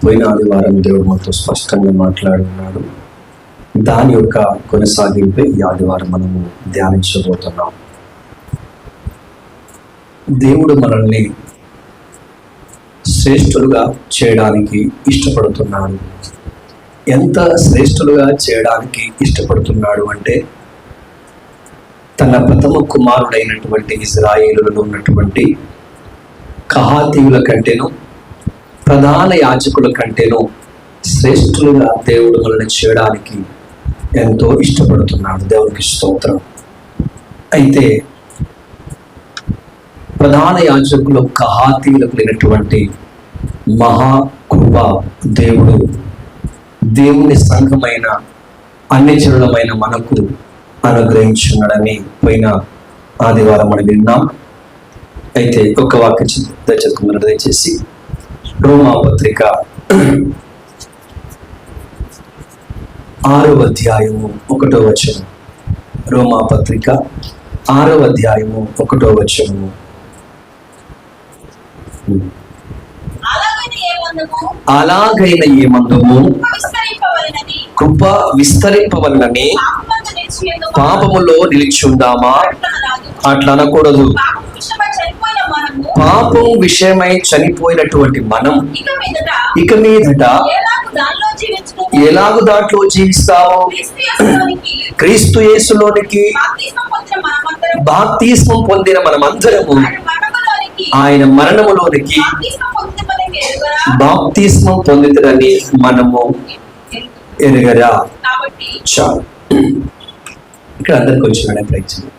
పోయిన ఆదివారం దేవుడు మాతో స్పష్టంగా మాట్లాడున్నాడు. దాని యొక్క కొనసాగింపే ఈ ఆదివారం మనము ధ్యానించబోతున్నాం. దేవుడు మనల్ని శ్రేష్ఠులుగా చేయడానికి ఇష్టపడుతున్నాడు. ఎంత శ్రేష్ఠులుగా చేయడానికి ఇష్టపడుతున్నాడు అంటే, తన ప్రథమ కుమారుడైనటువంటి ఇజ్రాయేలులో ఉన్నటువంటి కహాతీయుల కంటేను, ప్రధాన యాజకుల కంటేను శ్రేష్ఠులుగా దేవుడు మనల్ని చేయడానికి ఎంతో ఇష్టపడుతున్నాడు. దేవునికి స్తోత్రం. అయితే ప్రధాన యాజకులు కహాతీయులకు లేనటువంటి మహాకృప దేవుడు దేవుని సంఘమైన అన్ని జనులమైన మనకు అనుగ్రహించున్నాడని పోయిన ఆదివారం మనం విన్నాం. అయితే ఒక వాక్యం చదువుకున్నారు దయచేసి. రోమా పత్రిక 6వ అధ్యాయము 1వ వచనం. రోమా పత్రిక 6వ అధ్యాయము 1వ వచనము. అలాగైన ఏమందుము కృప విస్తరింపవలనని పాపములో నిలిచి ఉందామా? అట్లా అనకూడదు. పాపం విషయమై చనిపోయినటువంటి మనం ఇక మీదట ఎలాగూ దాంట్లో జీవిస్తావు? క్రీస్తు యేసులోనికి బాప్తిస్మం పొందిన మనమందరము ఆయన మరణములోనికి బాప్తిస్మం పొందితరని మనము ఎరుగరా? చాలు. ఇక్కడ అందరికి వచ్చిన ప్రయత్నం.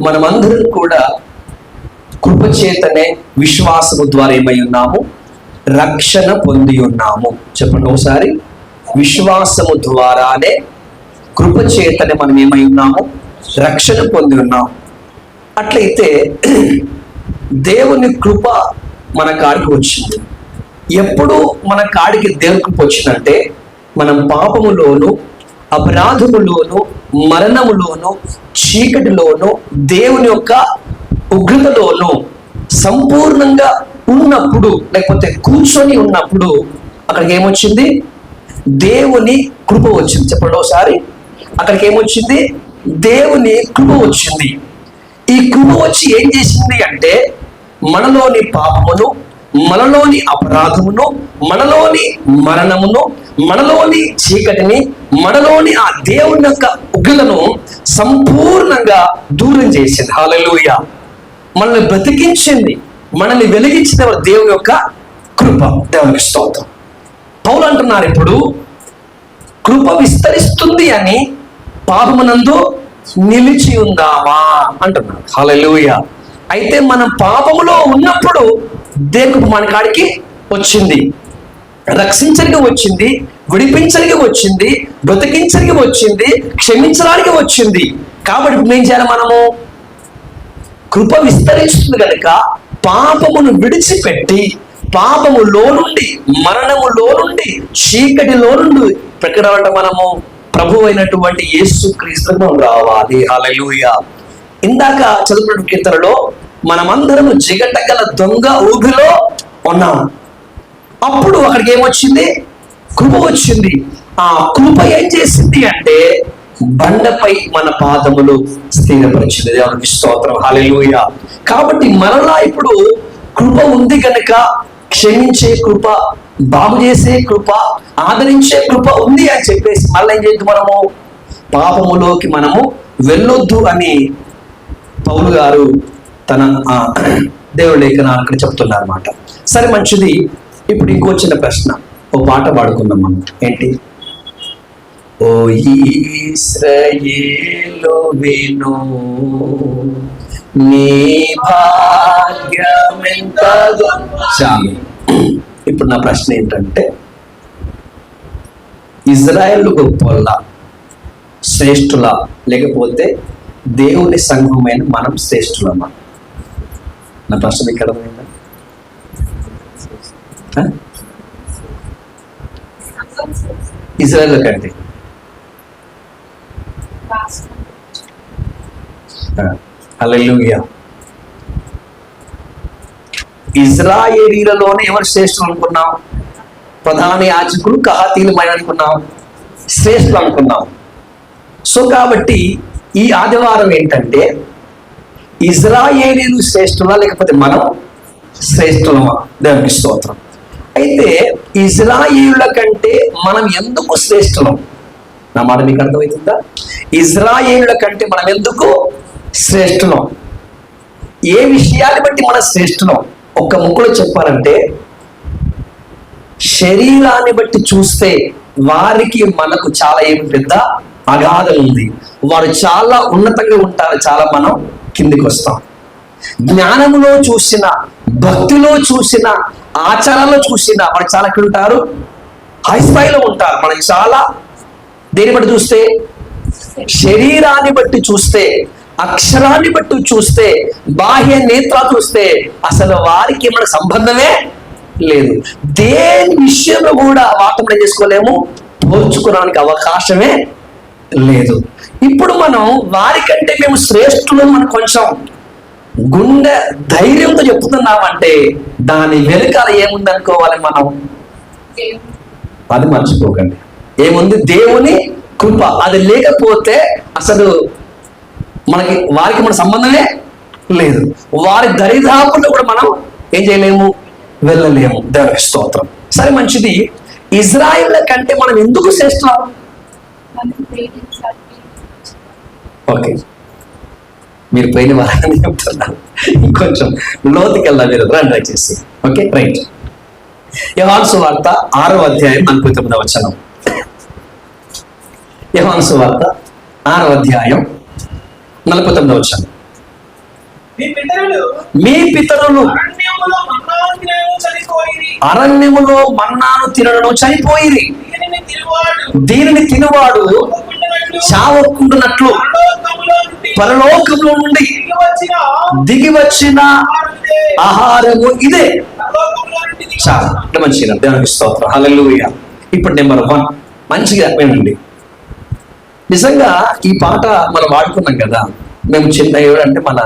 మనమందరం కూడా కృపచేతనే విశ్వాసము ద్వారా ఏమై ఉన్నాము? రక్షణ పొంది ఉన్నాము. చెప్పండి ఒకసారి. విశ్వాసము ద్వారానే కృపచేతనే మనం ఏమై ఉన్నాము? రక్షణ పొంది ఉన్నాము. అట్లయితే దేవుని కృప మన కాడికి వచ్చింది. ఎప్పుడు మన కాడికి దేవుని కృప వచ్చిందంటే, మనం పాపములోను, అపరాధములోను, మరణములోను, చీకటిలోను, దేవుని యొక్క ఉగ్రతలోను సంపూర్ణంగా ఉన్నప్పుడు, లేకపోతే కూర్చొని ఉన్నప్పుడు అక్కడికి ఏమొచ్చింది? దేవుని కృప వచ్చింది. చెప్పండి ఒకసారి. అక్కడికి ఏమొచ్చింది? దేవుని కృప వచ్చింది. ఈ కృప వచ్చి ఏం చేసింది అంటే, మనలోని పాపమును, మనలోని అపరాధమును, మనలోని మరణమును, మనలోని చీకటిని, మనలోని ఆ దేవుని యొక్క ఉగ్రతను సంపూర్ణంగా దూరం చేసింది. హల్లెలూయా. మనల్ని బ్రతికించింది, మనల్ని వెలిగించిన దేవుని యొక్క కృప. దేవునికి స్తోత్రం. పౌలు అంటున్నారు, ఇప్పుడు కృప విస్తరిస్తుంది అని పాపమునందు నిలిచి ఉందామా అంటున్నారు. హల్లెలూయా. అయితే మనం పాపములో ఉన్నప్పుడు దేవుని మన కాడికి వచ్చింది, రక్షించడానికి వచ్చింది, విడిపించడానికి వచ్చింది, బ్రతికించడానికి వచ్చింది, క్షమించడానికి వచ్చింది. కాబట్టి ఇప్పుడు ఏం చేయాలి? మనము కృప విస్తరిస్తుంది కనుక పాపమును విడిచిపెట్టి, పాపములో నుండి, మరణములో నుండి, చీకటిలో నుండి ప్రకటన మనము ప్రభు అయినటువంటి యేసు క్రీస్తుకు రావాలి. హల్లెలూయా. ఇందాక చదువుకున్న కీర్తనలో మనమందరము జిగటగల దొంగ ఊబిలో ఉన్నాం. అప్పుడు అక్కడికి ఏమొచ్చింది? కృప వచ్చింది. ఆ కృప ఏం చేసింది అంటే, బండపై మన పాదములు స్థిరపరిచింది. దేవునికి స్తోత్రం. హల్లెలూయా. కాబట్టి మరలా ఇప్పుడు కృప ఉంది కనుక క్షమించే కృప, బాగు చేసే కృప, ఆదరించే కృప ఉంది అని చెప్పేసి మళ్ళీ ఏం చేయొద్దు? మనము పాపములోకి మనము వెళ్ళొద్దు అని పౌలు గారు తన దేవుడి లేఖనాలు అక్కడ చెప్తున్నారు అన్నమాట. సరే, మంచిది. ఇప్పుడు ఇంకో చిన్న ప్రశ్న, ఓ పాట పాడుకుందాం మనం. ఏంటి? ఓ ఇశ్రాయేలు విను, నీ భాగ్యమెంత చాలు. ఇప్పుడు నా ప్రశ్న ఏంటంటే, ఇజ్రాయేల్ గొప్పల, శ్రేష్ఠుల, లేకపోతే దేవుని సంఘమైన మనం శ్రేష్ఠులమా? నా ప్రశ్న మీకు అర్థమైందా? ఇజ్రాయేల్ కంటే హల్లెలూయా. ఇజ్రాయేలీలలోనే ఎవరు శ్రేష్ఠులు అనుకున్నాం? ప్రధాన యాజకులు కహాతీలు అనుకున్నాం, శ్రేష్ఠులు అనుకున్నాం. సో కాబట్టి ఈ ఆదివారం ఏంటంటే ఇజ్రాయేలీలు శ్రేష్ఠులా లేకపోతే మనం శ్రేష్ఠులమా? దేవునికి స్తోత్రం. అయితే ఇజ్రాయేలుల కంటే మనం ఎందుకు శ్రేష్ఠులం? నా మాట మీకు అర్థమవుతుందా? ఇజ్రాయేలుల కంటే మనం ఎందుకు శ్రేష్ఠులం? ఏ విషయాన్ని బట్టి మనం శ్రేష్ఠులం? ఒక్క ముక్కలో చెప్పాలంటే శరీరాన్ని బట్టి చూస్తే వారికి మనకు చాలా ఏమి పెద్ద అగాధం ఉంది. వారు చాలా ఉన్నతంగా ఉంటారు, చాలా మనం కిందికి వస్తాం. జ్ఞానంలో చూసిన, భక్తిలో చూసిన, ఆచారాల్లో చూసిన వారు చాలా ఎక్కడ ఉంటారు? హై స్థాయిలో ఉంటారు. మనకి చాలా దేని బట్టి చూస్తే, శరీరాన్ని బట్టి చూస్తే, అక్షరాన్ని బట్టి చూస్తే, బాహ్య నేత్రాలు చూస్తే అసలు వారికి మన సంబంధమే లేదు. దేని విషయంలో కూడా వాటం చేసుకోలేము, పోల్చుకోవడానికి అవకాశమే లేదు. ఇప్పుడు మనం వారికంటే మేము శ్రేష్ఠులు మనం కొంచెం గుండె ధైర్యంతో చెప్తున్నామంటే దాని వెనుకాల ఏముంది అనుకోవాలి మనం? అది మర్చిపోకండి. ఏముంది? దేవుని కృప. అది లేకపోతే అసలు వారికి మన సంబంధమే లేదు. వారి దరిదాపుల్లో కూడా మనం ఏం చేయలేము, వెళ్ళలేము. దేవునికి స్తోత్రం. సరే, మంచిది. ఇజ్రాయిల్ కంటే మనం ఎందుకు శ్రేష్ఠులం? ఓకే, మీరు పోయిన వారని చెప్తున్నారు. ఇంకొంచెం లోతుకి వెళ్దాం, మీరు రన్ ట్రై చేసి. Okay, right. యోహాను సువార్త 6వ అధ్యాయం 49వ వచనం. యోహాను సువార్త 6వ అధ్యాయం 49వ వచనం. మీ పితరులు అరణ్యములో మన్నాను తినడం చనిపోయిరి. దీనిని తినువాడు చావకుండునట్లు పరలోకములో నుండి దిగి వచ్చిన ఆహారము ఇదే. చాలా మంచిగా, దేవునికి స్తోత్రం, హల్లెలూయా. ఇప్పుడు నెంబర్ 1 మంచిగా వినండి. నిజంగా ఈ పాట మనం వాడుకున్నాం కదా. మేము చిన్న అంటే మన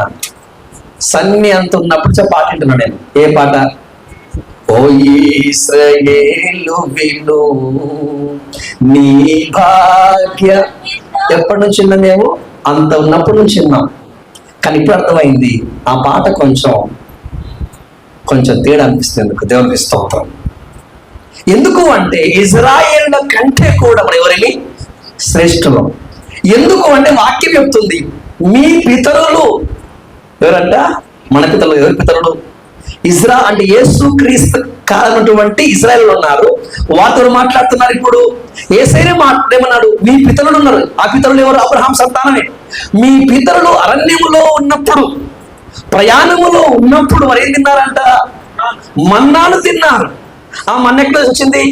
సన్ని అంత ఉన్నప్పుడు పాట వింటున్నాను నేను. ఏ పాట? ఓ ఇశ్రాయేలు విను నీ భాగ్య. ఎప్పటి నుంచి విన్నామేమో, అంత ఉన్నప్పటి నుంచి విన్నాం. కానీ ఇప్పుడు అర్థమైంది ఆ పాట కొంచెం తేడా అనిపిస్తుంది. దేవునికి స్తోత్రం. ఎందుకు అంటే ఇజ్రాయేలుల కంటే కూడా మనం ఎవరిని శ్రేష్ఠులం. ఎందుకు అంటే వాక్యం చెప్తుంది, మీ పితరులు ఎవరంట? మన పితరులు. ఎవరి పితరులు? ఇజ్రా అంటే యేసు క్రీస్తు కాలమైనటువంటి ఇజ్రాయేలు ఉన్నారు. వారితో మాట్లాడుతున్నారు. ఇప్పుడు యేసయ్యనే ఏమన్నాడు? మీ పితరులు ఉన్నారు. ఆ పితరులు ఎవరు? అబ్రహాం సంతానమే. మీ పితరులు అరణ్యములో ఉన్నప్పుడు, ప్రయాణములో ఉన్నప్పుడు వారు ఏం తిన్నారంట? మన్నాను తిన్నారు. ఆ మన్న ఎక్కడ వచ్చింది?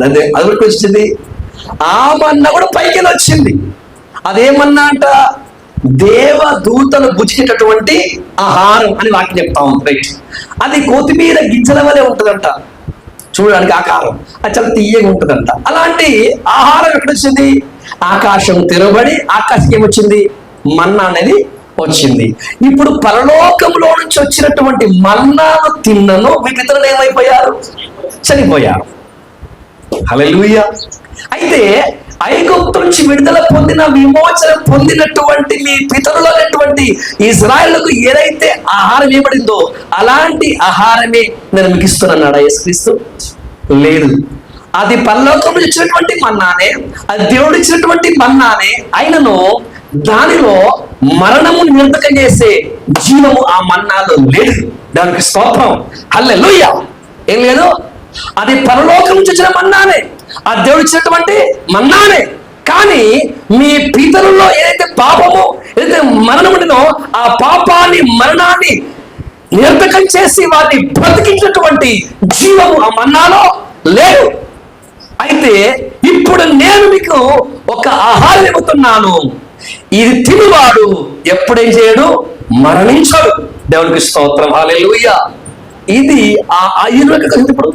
అదే అది వచ్చింది. ఆ మన్న కూడా పైకి వచ్చింది. అదేమన్నా అంట? దేవదూతలు భుజించేటటువంటి ఆహారం అని వాక్యం చెప్తా ఉంది. రైట్. అది కొత్తిమీర గింజల వలె ఉంటుందంట చూడడానికి ఆకారం. అది చాలా తీయగా ఉంటుందంట. అలాంటి ఆహారం ఎక్కడ వచ్చింది? ఆకాశం తెరవబడి ఆకాశం ఏమొచ్చింది? మన్నా అనేది వచ్చింది. ఇప్పుడు పరలోకంలో నుంచి వచ్చినటువంటి మన్నాను తిన్నను మీ పితరులు ఏమైపోయారు? చనిపోయారు. హల్లెలూయా. అయితే ఐగుప్తు నుంచి విడుదల పొందిన, విమోచన పొందినటువంటి మీ పితరులు అనేటువంటి ఇజ్రాయేలుకు ఏదైతే ఆహారం ఇవ్వబడిందో అలాంటి ఆహారమే నేను మీకు ఇస్తున్నాడు యేసుక్రీస్తు? లేదు. అది పరలోకం నుంచి ఇచ్చినటువంటి మన్నానే, అది దేవుడు ఇచ్చినటువంటి మన్నానే. అయినను దానిలో మరణము నిరర్ధకం చేసే జీవము ఆ మన్నాలో లేదు. దానికి స్తోత్రం, హల్లెలూయా. ఏం లేదు. అది పరలోకం నుంచి వచ్చిన మన్నానే, ఆ దేవుడు ఇచ్చినటువంటి మన్నానే. కానీ మీ పితరుల్లో ఏదైతే పాపము, ఏదైతే మరణం ఉండినో ఆ పాపాన్ని, మరణాన్ని నిరర్ధకం చేసి వారిని బ్రతికించినటువంటి జీవము ఆ మన్నాలో లేదు. అయితే ఇప్పుడు నేను మీకు ఒక ఆహారం ఇవ్వతున్నాను. ఇది తినువాడు ఎప్పుడేం చేయడు? మరణించడు. దేవునికి స్తోత్రం, హల్లెలూయా. ఇది ఆ ఆయుర్వేద. ఇప్పుడు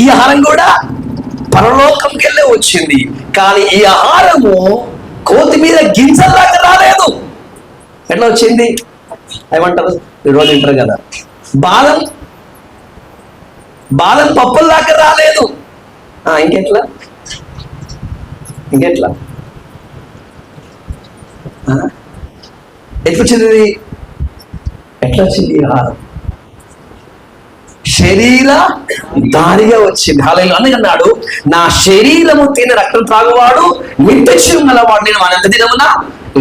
ఈ ఆహారం కూడా పరలోకంకి వెళ్ళే వచ్చింది. కానీ ఈ ఆహారము కోతి మీద గింజల్లాగా రాలేదు. ఎట్లా వచ్చింది? ఏమంటారు ఈరోజు వింటారు కదా, బాదం బాదం పప్పుల దాకా రాలేదు, ఇంకెట్లా ఎట్లా వచ్చింది? ఎట్లా వచ్చింది? ఆహారం శరీర దారిగా వచ్చింది. హల్లెలూయా. అందుకన్నాడు, నా శరీరము తిని రక్తం త్రాగువాడు నిత్య జీవం గలవాడు, నేను అనంత దినమున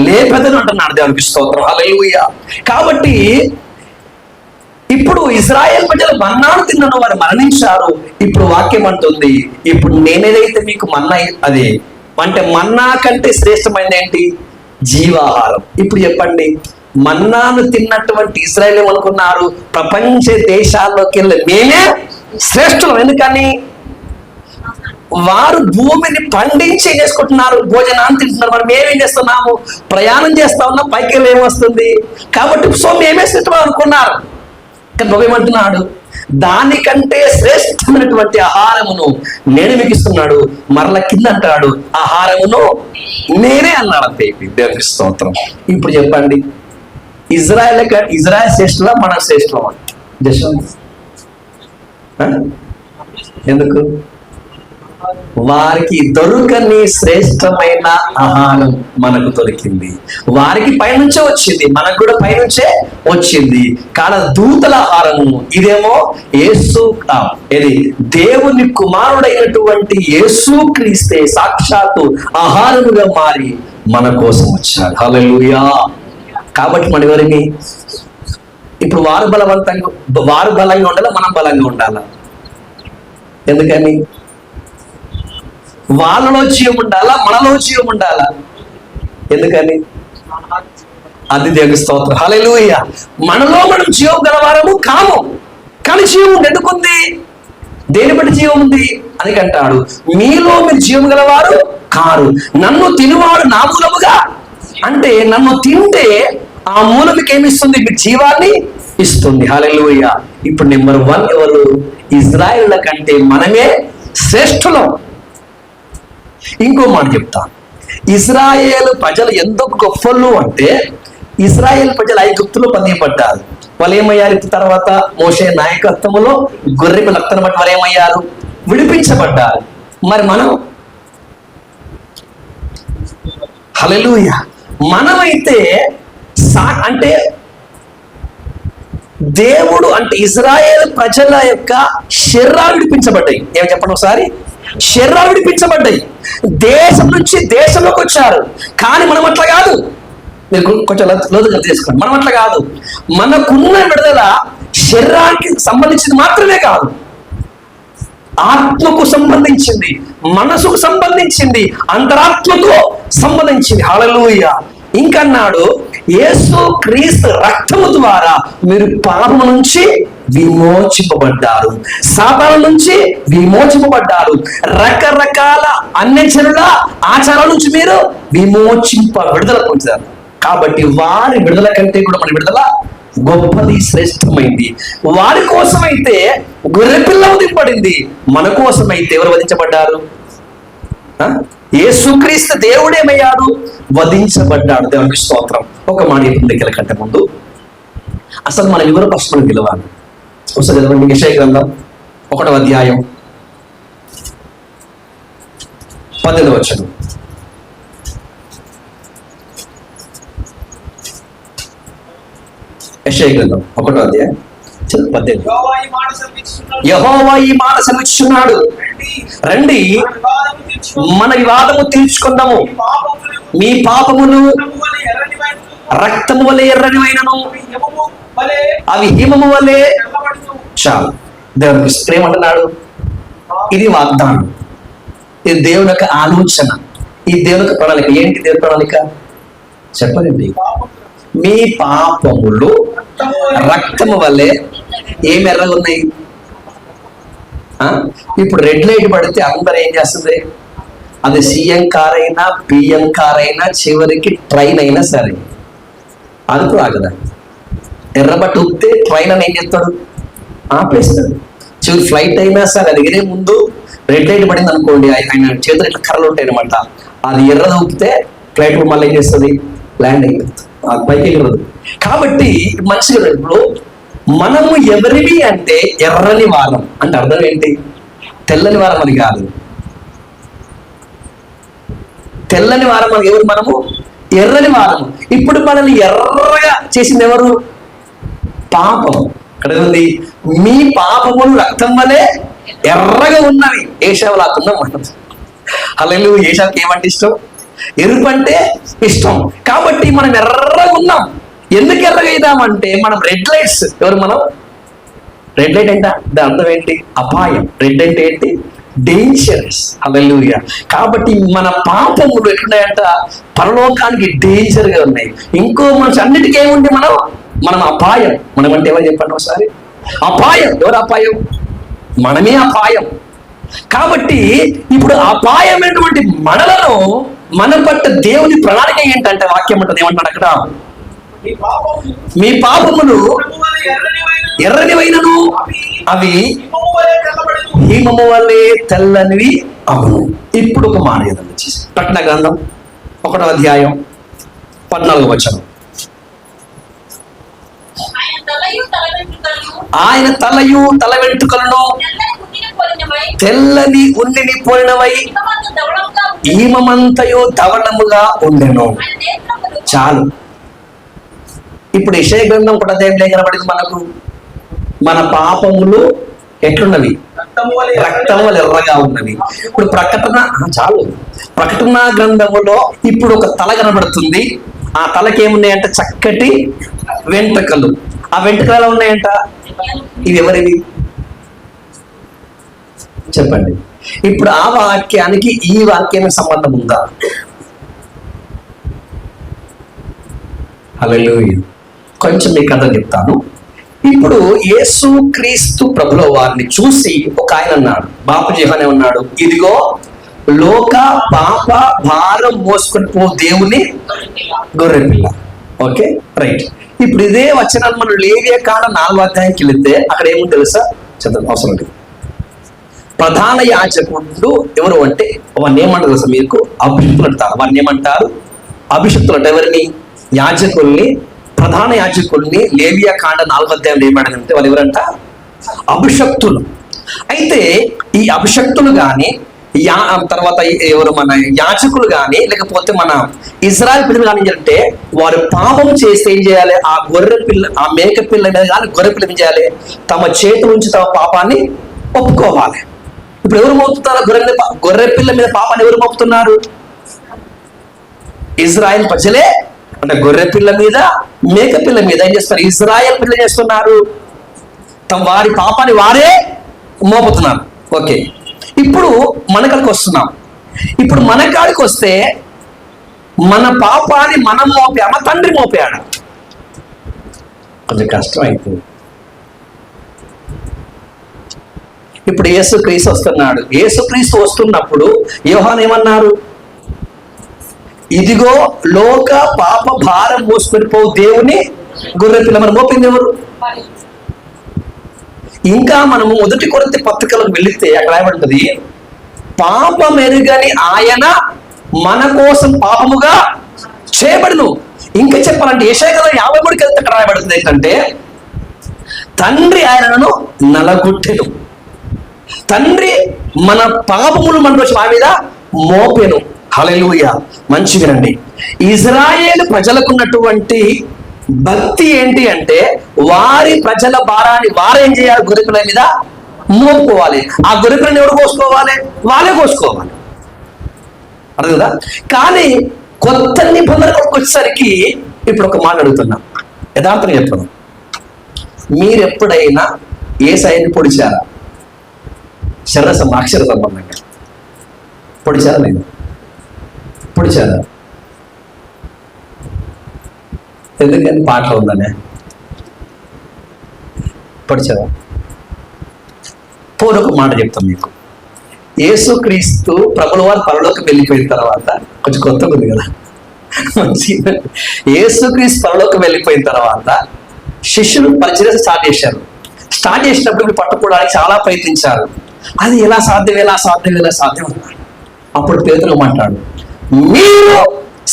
లేపెదను అంటున్నాడు. దేవునికి స్తోత్రం. హల్లెలూయా. కాబట్టి ఇప్పుడు ఇశ్రాయేల్ ప్రజలు మన్నాను తిన్నను, వారు మరణించారు. ఇప్పుడు వాక్యం అంటుంది, ఇప్పుడు నేనేదైతే మీకు మన్నా, అది అంటే మన్నా కంటే శ్రేష్టమైనది ఏంటి? జీవాహారం. ఇప్పుడు చెప్పండి, మన్నాను తిన్నటువంటి ఇశ్రాయేలు ఏమనుకున్నారు? ప్రపంచ దేశాల్లోకి వెళ్ళి మేమే శ్రేష్ఠులం. ఎందుకని? వారు భూమిని పండించి చేసుకుంటున్నారు, భోజనాన్ని తింటున్నారు. మనం మేమేం చేస్తున్నాము? ప్రయాణం చేస్తా ఉన్నాం, పైకి వెళ్ళి ఏమొస్తుంది? కాబట్టి సో మేమే శ్రేష్ఠులం అనుకున్నారు. కానీ ప్రభు ఏమంటున్నాడు? దానికంటే శ్రేష్టమైనటువంటి ఆహారమును నేను మీకు ఇస్తున్నాడు. మరల కింద అంటాడు, ఆహారమును నేనే అన్నాడు. అంతే. దేవునికి స్తోత్రం. ఇప్పుడు చెప్పండి, ఇజ్రాయెల్ శ్రేష్ఠులా, మన శ్రేష్ఠులమా? ఎందుకు? వారికి దొరకని శ్రేష్టమైన ఆహారం మనకు దొరికింది. వారికి పైనుంచే వచ్చింది, మనకు కూడా పైనుంచే వచ్చింది. కాల దూతల ఆహారము. ఇదేమో ఇది దేవుని కుమారుడైనటువంటి యేసు క్రీస్తే సాక్షాత్తు ఆహారముగా మారి మన కోసం వచ్చాడు. హల్లెలూయా. కాబట్టి మన ఎవరిని ఇప్పుడు వారు బలంగా ఉండాలా, మనం బలంగా ఉండాలా? ఎందుకని? వాళ్ళలో జీవం ఉండాలా, మనలో జీవం ఉండాలా? ఎందుకని? అది దేవుని స్తోత్రం. హల్లెలూయా. మనలో మనం జీవం గలవారము కాము, కానీ జీవం ఎందుకుంది? దేని బట్టి జీవం ఉంది అని అంటాడు, మీలో మీరు జీవం గలవారు కారు, నన్ను తినువాడు నా మూలముగా. అంటే నన్ను తింటే ఆ మూలముకి ఏమిస్తుంది? మీకు జీవాన్ని ఇస్తుంది. హల్లెలూయా. ఇప్పుడు నెంబర్ 1 ఎవరు? ఇజ్రాయేళ్ల కంటే మనమే శ్రేష్ఠులం. ఇంకో మాట చెప్తా, ఇజ్రాయేల్ ప్రజలు ఎందుకు గొప్పలు అంటే, ఇజ్రాయేల్ ప్రజలు ఐగుప్తులో బంధింపడ్డారు. వాళ్ళు ఏమయ్యారు? తర్వాత మోషే నాయకత్వంలో గొర్రె రక్తం బట్టి వారు ఏమయ్యారు? విడిపించబడ్డారు. మరి మనం హల్లెలూయా, మనమైతే అంటే దేవుడు అంటే ఇజ్రాయేల్ ప్రజల యొక్క శరీరాలు విడిపించబడ్డాయి. ఏమి చెప్పండి ఒకసారి? శరీరాలు విడిపించబడ్డాయి. దేశం నుంచి దేశంలోకి వచ్చారు. కానీ మనం అట్లా కాదు. మీరు కొంచెం లోతుగా తీసుకోండి. మనం అట్లా కాదు. మనకున్న విడుదల శరీరానికి సంబంధించింది మాత్రమే కాదు, ఆత్మకు సంబంధించింది, మనసుకు సంబంధించింది, అంతరాత్మకు సంబంధించింది. హల్లెలూయా. ఇంకన్నాడు, యేసు క్రీస్తు రక్తము ద్వారా మీరు పాపము నుంచి విమోచింపబడ్డారు, శాపాల నుంచి విమోచింపబడ్డారు, రకరకాల అన్యజనుల ఆచారాల నుంచి మీరు విడుదల పొందారు. కాబట్టి వారి విడుదల కంటే కూడా మన విడుదల గొప్పది, శ్రేష్టమైంది. వారి కోసమైతే గొర్రెపిల్ల వధింపబడింది, మన కోసమైతే ఎవరు వధించబడ్డారు? యేసుక్రీస్తు దేవుడేమయ్యాడు? వధించబడ్డాడు. దేవునికి స్తోత్రం. ఒక మాట దగ్గర కంటే ముందు అసలు మన ఎవరు ఫస్ట్ మనం గెలవాలి. ఒకసారి చదవండి, యెషయా గ్రంథం 1వ అధ్యాయం 18వ వచనం. యెషయా గ్రంథం 1వ అధ్యాయం 18. యెహోవా ఈ మాట సెలవిస్తున్నాడు, రండి మన వివాదము తీర్చుకుందాము, మీ పాపములు రక్తము వలె ఎర్రనివైనను అవి హిమము వలె. చాలు. దేవునికి ఏమంటున్నాడు? ఇది వాగ్దానం, ఇది దేవుని యొక్క ఆలోచన, ఈ దేవుని యొక్క ప్రణాళిక. ఏంటి దేవుని ప్రణాళిక? చెప్పండి. మీ పాపములు రక్తము వల్లే ఏమి ఎర్రగా ఉన్నాయి. ఇప్పుడు రెడ్ లైట్ పడితే అందరు ఏం చేస్తుంది? అది సీఎం కార్ అయినా, పిఎం కార్ అయినా, చివరికి ట్రైన్ అయినా సరే అది ఆగదా. ఎర్రబట్టి ఊపితే ట్రైన్ అని ఏం చేస్తాడు? ఆపేస్తాడు. చివరి ఫ్లైట్ అయినా సరే అది ఎగిరే ముందు రెడ్ లైట్ పడింది అనుకోండి, ఆయన చేతులు ఇట్లా కర్రలు ఉంటాయి అనమాట, అది ఎర్రది ఊపితే ఫ్లైట్ మళ్ళీ ఏం చేస్తుంది? ల్యాండ్ అయిపోతుంది. అది పైకి ఎగరదు. కాబట్టి మంచిగా ఇప్పుడు మనము ఎవరివి అంటే ఎర్రని వారం అంటే అర్థం ఏంటి? తెల్లని వారం అని కాదు. తెల్లని వారం అని ఎవరు? మనము ఎర్రని వారము. ఇప్పుడు మనల్ని ఎర్రగా చేసింది ఎవరు? పాపం. ఇక్కడ ఉంది, మీ పాపములు రక్తం వలె ఎర్రగా ఉన్నవి. ఏషావులు అతున్నాం మనం. అల్లెలు ఏషావుకి ఏమంటే ఇష్టం? ఎరుపు అంటే ఇష్టం. కాబట్టి మనం ఎర్రగా ఉన్నాం. ఎందుకు ఎర్రగా అయిదామంటే మనం రెడ్ లైట్స్. ఎవరు మనం? రెడ్ లైట్ అంటే దాని అర్థం ఏంటి? అపాయం. రెడ్ అంటే ఏంటి? డేంజరస్. హల్లెలూయా. కాబట్టి మన పాపములు ఎట్లున్నాయంట? పరలోకానికి డేంజర్ గా ఉన్నాయి. ఇంకో మనిషి అన్నిటికీ ఏముంది? మనం అపాయం. మనం అంటే ఎవరు చెప్పండి ఒకసారి? అపాయం. ఎవరు అపాయం? మనమే అపాయం. కాబట్టి ఇప్పుడు అపాయమైనటువంటి మనలను మన పట్ల దేవుని ప్రణాళిక ఏంటంటే వాక్యం ఉంటుంది. ఏమంటాడు అక్కడ? మీ పాపములు ఎర్రనివైనను అవి హిమము వలె తెల్లనివి అవును. ఇప్పుడు ఒక మాట ఏదన్నా చేసి ప్రకటన గ్రంథం 1వ అధ్యాయం 14వ వచనం. ఆయన తలయు తల వెంట్రుకలను తెల్లని ఉన్నిని పోలినవై ఈమంతయు ధవళముగా ఉండెను. చాలు. ఇప్పుడు యెషయా గ్రంథం 1వ అధ్యాయంలో కనబడింది మనకు. మన పాపములు ఎట్లున్నవి? రక్తం వల్ల ఎర్రగా ఉన్నవి. ఇప్పుడు ప్రకటన గ్రంథములో ఇప్పుడు ఒక తల కనబడుతుంది. ఆ తలకి ఏమున్నాయంట? చక్కటి వెంట్రుకలు. ఆ వెంట్రుకలు ఎలా ఉన్నాయంట? ఇవి ఎవరివి చెప్పండి? ఇప్పుడు ఆ వాక్యానికి ఈ వాక్యానికి సంబంధం ఉందా? హల్లెలూయా. కొంచెం మీకు కథ చెప్తాను. ఇప్పుడు యేసు క్రీస్తు ప్రభుల వారిని చూసి ఒక ఆయన అన్నాడు, బాపూజీ అనే ఉన్నాడు, ఇదిగో లోక పాప భారం మోసుకొని పో దేవుని గొర్రెపిల్ల. Okay, right. ఇప్పుడు ఇదే వచనాలు మనం లేవియకాండం 4వ అధ్యాయంకి వెళితే అక్కడ ఏముంది తెలుసా? చదువు అవసరం లేదు. ప్రధాన యాజకుడు ఎవరు అంటే వారిని ఏమంటారు తెలుసా మీకు? అభిషక్తులు అంటారు. వారిని ఏమంటారు? అభిషక్తులు అంటే ఎవరిని? యాజకుల్ని, ప్రధాన యాజకుల్ని. లేవియకాండం 4వ అధ్యాయంలో ఏమంటారంటే వాళ్ళు ఎవరంట? అభిషక్తులు. అయితే ఈ అభిషక్తులు కానీ తర్వాత ఎవరు మన యాజకులు కానీ లేకపోతే మన ఇజ్రాయెల్ పిల్లలు కానీ అంటే వారు పాపం చేస్తే ఏం చేయాలి? ఆ గొర్రె పిల్ల, ఆ మేక పిల్ల మీద కానీ గొర్రె పిల్ల ఏం చేయాలి? తమ చేతుల నుంచి తమ పాపాన్ని ఒప్పుకోవాలి. ఇప్పుడు ఎవరు మోపుతున్నారు? గొర్రె పిల్ల మీద పాపాన్ని ఎవరు మోపుతున్నారు? ఇజ్రాయెల్ ప్రజలే. అంటే గొర్రె పిల్ల మీద, మేక పిల్ల మీద ఏం చేస్తారు? ఇజ్రాయెల్ పిల్లలు చేస్తున్నారు. వారి పాపాన్ని వారే మోపుతున్నారు. ఓకే, ఇప్పుడు మన కాడికి వస్తున్నాం. ఇప్పుడు మన కాడికి వస్తే మన పాపాన్ని మనం మోపామా? తండ్రి మోపాడు. కొంచెం కష్టం అయిపోయింది. ఇప్పుడు యేసుక్రీస్తు వస్తున్నాడు. యేసుక్రీస్తు వస్తున్నప్పుడు యోహాను ఏమన్నారు? ఇదిగో లోక పాప భారం మోసుకొని పోవు దేవుని గొర్రెపిల్ల. మనం మోపింది ఎవరు? ఇంకా మనము 1 కొరింథీ పత్రికలకు వెళితే అక్కడ ఏమంటది? పాపం ఎరుగని ఆయన మన కోసం పాపముగా చేయబడును. ఇంకా చెప్పాలంటే యెషయా గ్రంథం 53కి వెళ్తే అక్కడ రాయబడుతుంది ఏంటంటే తండ్రి ఆయనను నలగొట్టెను. తండ్రి మన పాపములు మన కోసం ఆ మీద మోపెను. హల్లెలూయా. మంచిగా రండి. ఇజ్రాయేలు ప్రజలకు ఉన్నటువంటి భక్తి ఏంటి అంటే వారి ప్రజల భారాన్ని వారేం చేయాలి? గొర్రెపిల్ల మీద మోపుకోవాలి. ఆ గొర్రెపిల్లని ఎవరు కోసుకోవాలి? వాళ్ళే కోసుకోవాలి. అర్థం కదా? కానీ కొత్త నిబంధనకు వచ్చేసరికి ఇప్పుడు ఒక మాట అడుగుతున్నా, యథార్థంగా చెప్తున్నాం. మీరు ఎప్పుడైనా యేసయ్యని పొడిచారా? అక్షర సంబంధంగా పొడిచారా? లేదు. పొడిచారా? ఎందుకని? పాటలో ఉందనే పొడిచారా? పోను ఒక మాట చెప్తాం మీకు. యేసుక్రీస్తు ప్రభుల వారు పరలోకి వెళ్ళిపోయిన తర్వాత కొంచెం కొత్తగా ఉంది కదా, యేసుక్రీస్తు పరలోకి వెళ్ళిపోయిన తర్వాత శిష్యులు పరిచయం స్టార్ట్ చేశారు. స్టార్ట్ చేసినప్పుడు మీరు పట్టుకోవడానికి చాలా ప్రయత్నించారు. అది ఎలా సాధ్యం అన్నారు. అప్పుడు పేతురు మాట్లాడు, మీరు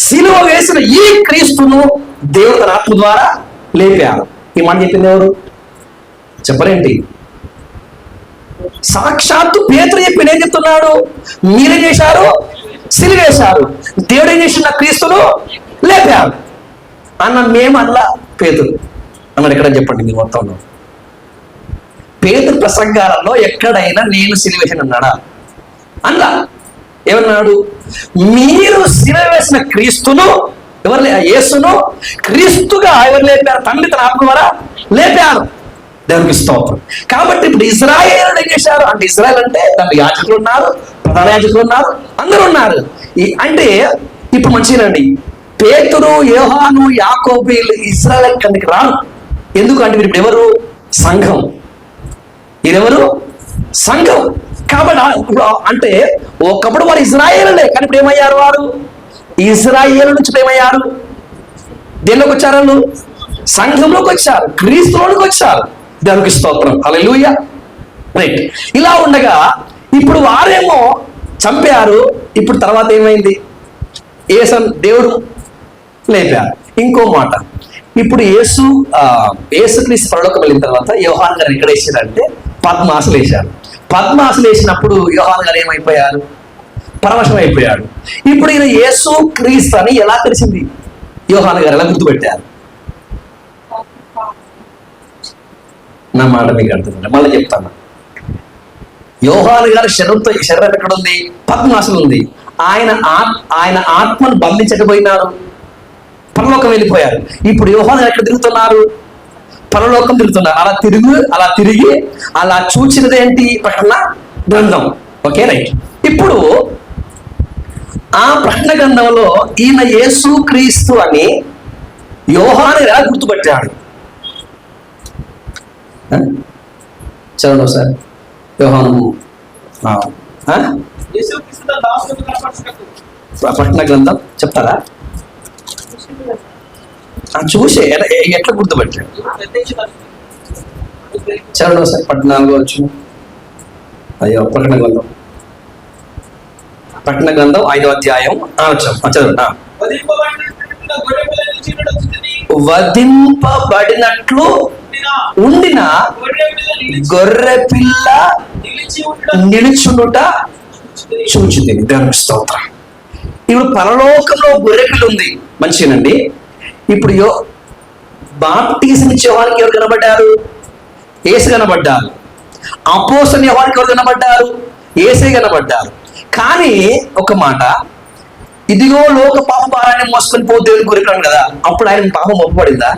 సిలువ వేసిన ఈ క్రీస్తును దేవుడు తన ఆత్మ ద్వారా లేపారు. ఈ మాట చెప్పింది ఎవరు చెప్పరేంటి? సాక్షాత్తు పేతురు చెప్పింది. ఏం చెప్తున్నాడు? మీరేం చేశారు? సిలువేశారు. దేవుడు ఏం చేసిన? క్రీస్తును లేపారు అన్న. మేము అల్లా పేతురు అన్నాడు. ఎక్కడ చెప్పండి మీరు మొత్తంలో? పేతురు ప్రసంగాలలో ఎక్కడైనా నేను సిలువేసిన అన్నాడా? అన్నా. ఏమన్నాడు? మీరు సిలువ వేసిన క్రీస్తును, ఎవరు యేసును క్రీస్తుగా ఎవరు లేపారు? తండ్రి తన ఆత్మ ద్వారా లేపారు. దేవునికి స్తోత్రం. కాబట్టి ఇప్పుడు ఇశ్రాయేలు ఏం చేశారు అంటే, ఇశ్రాయేల్ అంటే దాంట్లో యాజకులు ఉన్నారు, ప్రధాన యాజకులు ఉన్నారు, అందరూ ఉన్నారు. అంటే ఇప్పుడు మంచిగానండి, పేతురు, యోహాను, యాకోబు ఇశ్రాయేల్ కిందకి రారు. ఎందుకంటే వీరు ఇప్పుడు ఎవరు? సంఘం. వీరెవరు? సంఘం. కాబట్టి అంటే ఒకప్పుడు వారు ఇశ్రాయేలులే, కానీ ఇప్పుడు ఏమయ్యారు? వారు ఇశ్రాయేలు నుంచి ఏమయ్యారు? దేనిలోకి వచ్చారు? వాళ్ళు సంఘంలోకి వచ్చారు, క్రీస్తులోకి వచ్చారు. దేవునికి స్తోత్రం. హల్లెలూయా. రైట్. ఇలా ఉండగా ఇప్పుడు వారేమో చంపారు. ఇప్పుడు తర్వాత ఏమైంది? దేవుడు లేపారు. ఇంకో మాట, ఇప్పుడు యేసుక్రీస్తు పరలోకం వెళ్ళిన తర్వాత యోహాన్ గారు ఎక్కడ వేసారంటే పద్మాసలు వేశారు. పద్మాసలు వేసినప్పుడు యోహాన్ గారు ఏమైపోయారు? పరవశం అయిపోయాడు. ఇప్పుడు ఈయన యేసు క్రీస్తు అని ఎలా తెలిసింది? యోహాన్ గారు ఎలా గుర్తుపెట్టారు? నా మాట మీకు అర్థం. మళ్ళీ చెప్తాను. యోహాను గారు శరీరం ఎక్కడ ఉంది? పద్మాసనం ఉంది. ఆయన ఆత్మను బంధించకపోయినారు, పరలోకం వెళ్ళిపోయారు. ఇప్పుడు యోహాను గారు ఎక్కడ తిరుగుతున్నారు? పరలోకం తిరుగుతున్నారు. అలా తిరిగి అలా చూచినది ఏంటి? ప్రకటన గ్రంథం. Okay, right. ఇప్పుడు ఆ ప్రకటన గ్రంథంలో ఈయన యేసు క్రీస్తు అని యోహాను ఎలా గుర్తుపట్టాడు? చదవండి ఒకసారి. యోహాను ప్రకటన గ్రంథం చెప్తారా? చూసే ఎట్లా గుర్తుపట్టాడు? చదవండి ఒకసారి. 14 వచ్చిన. అయ్యో, ప్రకటన గ్రంథం 5వ అధ్యాయం చదవండి. వధింపబడినట్లు ఉండిన గొర్రె పిల్ల నిలుచుండుట చూచితిని. దేవునికి స్తోత్రం. ఇప్పుడు పరలోకంలో గొర్రె పిల్ల ఉంది, మంచిగానండి. ఇప్పుడు బాప్టిజం ఇచ్చే వారికి ఎవరు కనబడ్డారు? యేసు కనబడ్డారు. అపోస్తలుని వారికి ఎవరు కనబడ్డారు? యేసే కనబడ్డారు. కానీ ఒక మాట, ఇదిగో లోక పాప భారాన్ని మోసుకొని పో దేవుని కోరికాను కదా, అప్పుడు ఆయన పాపం ఒప్పుపడిందా?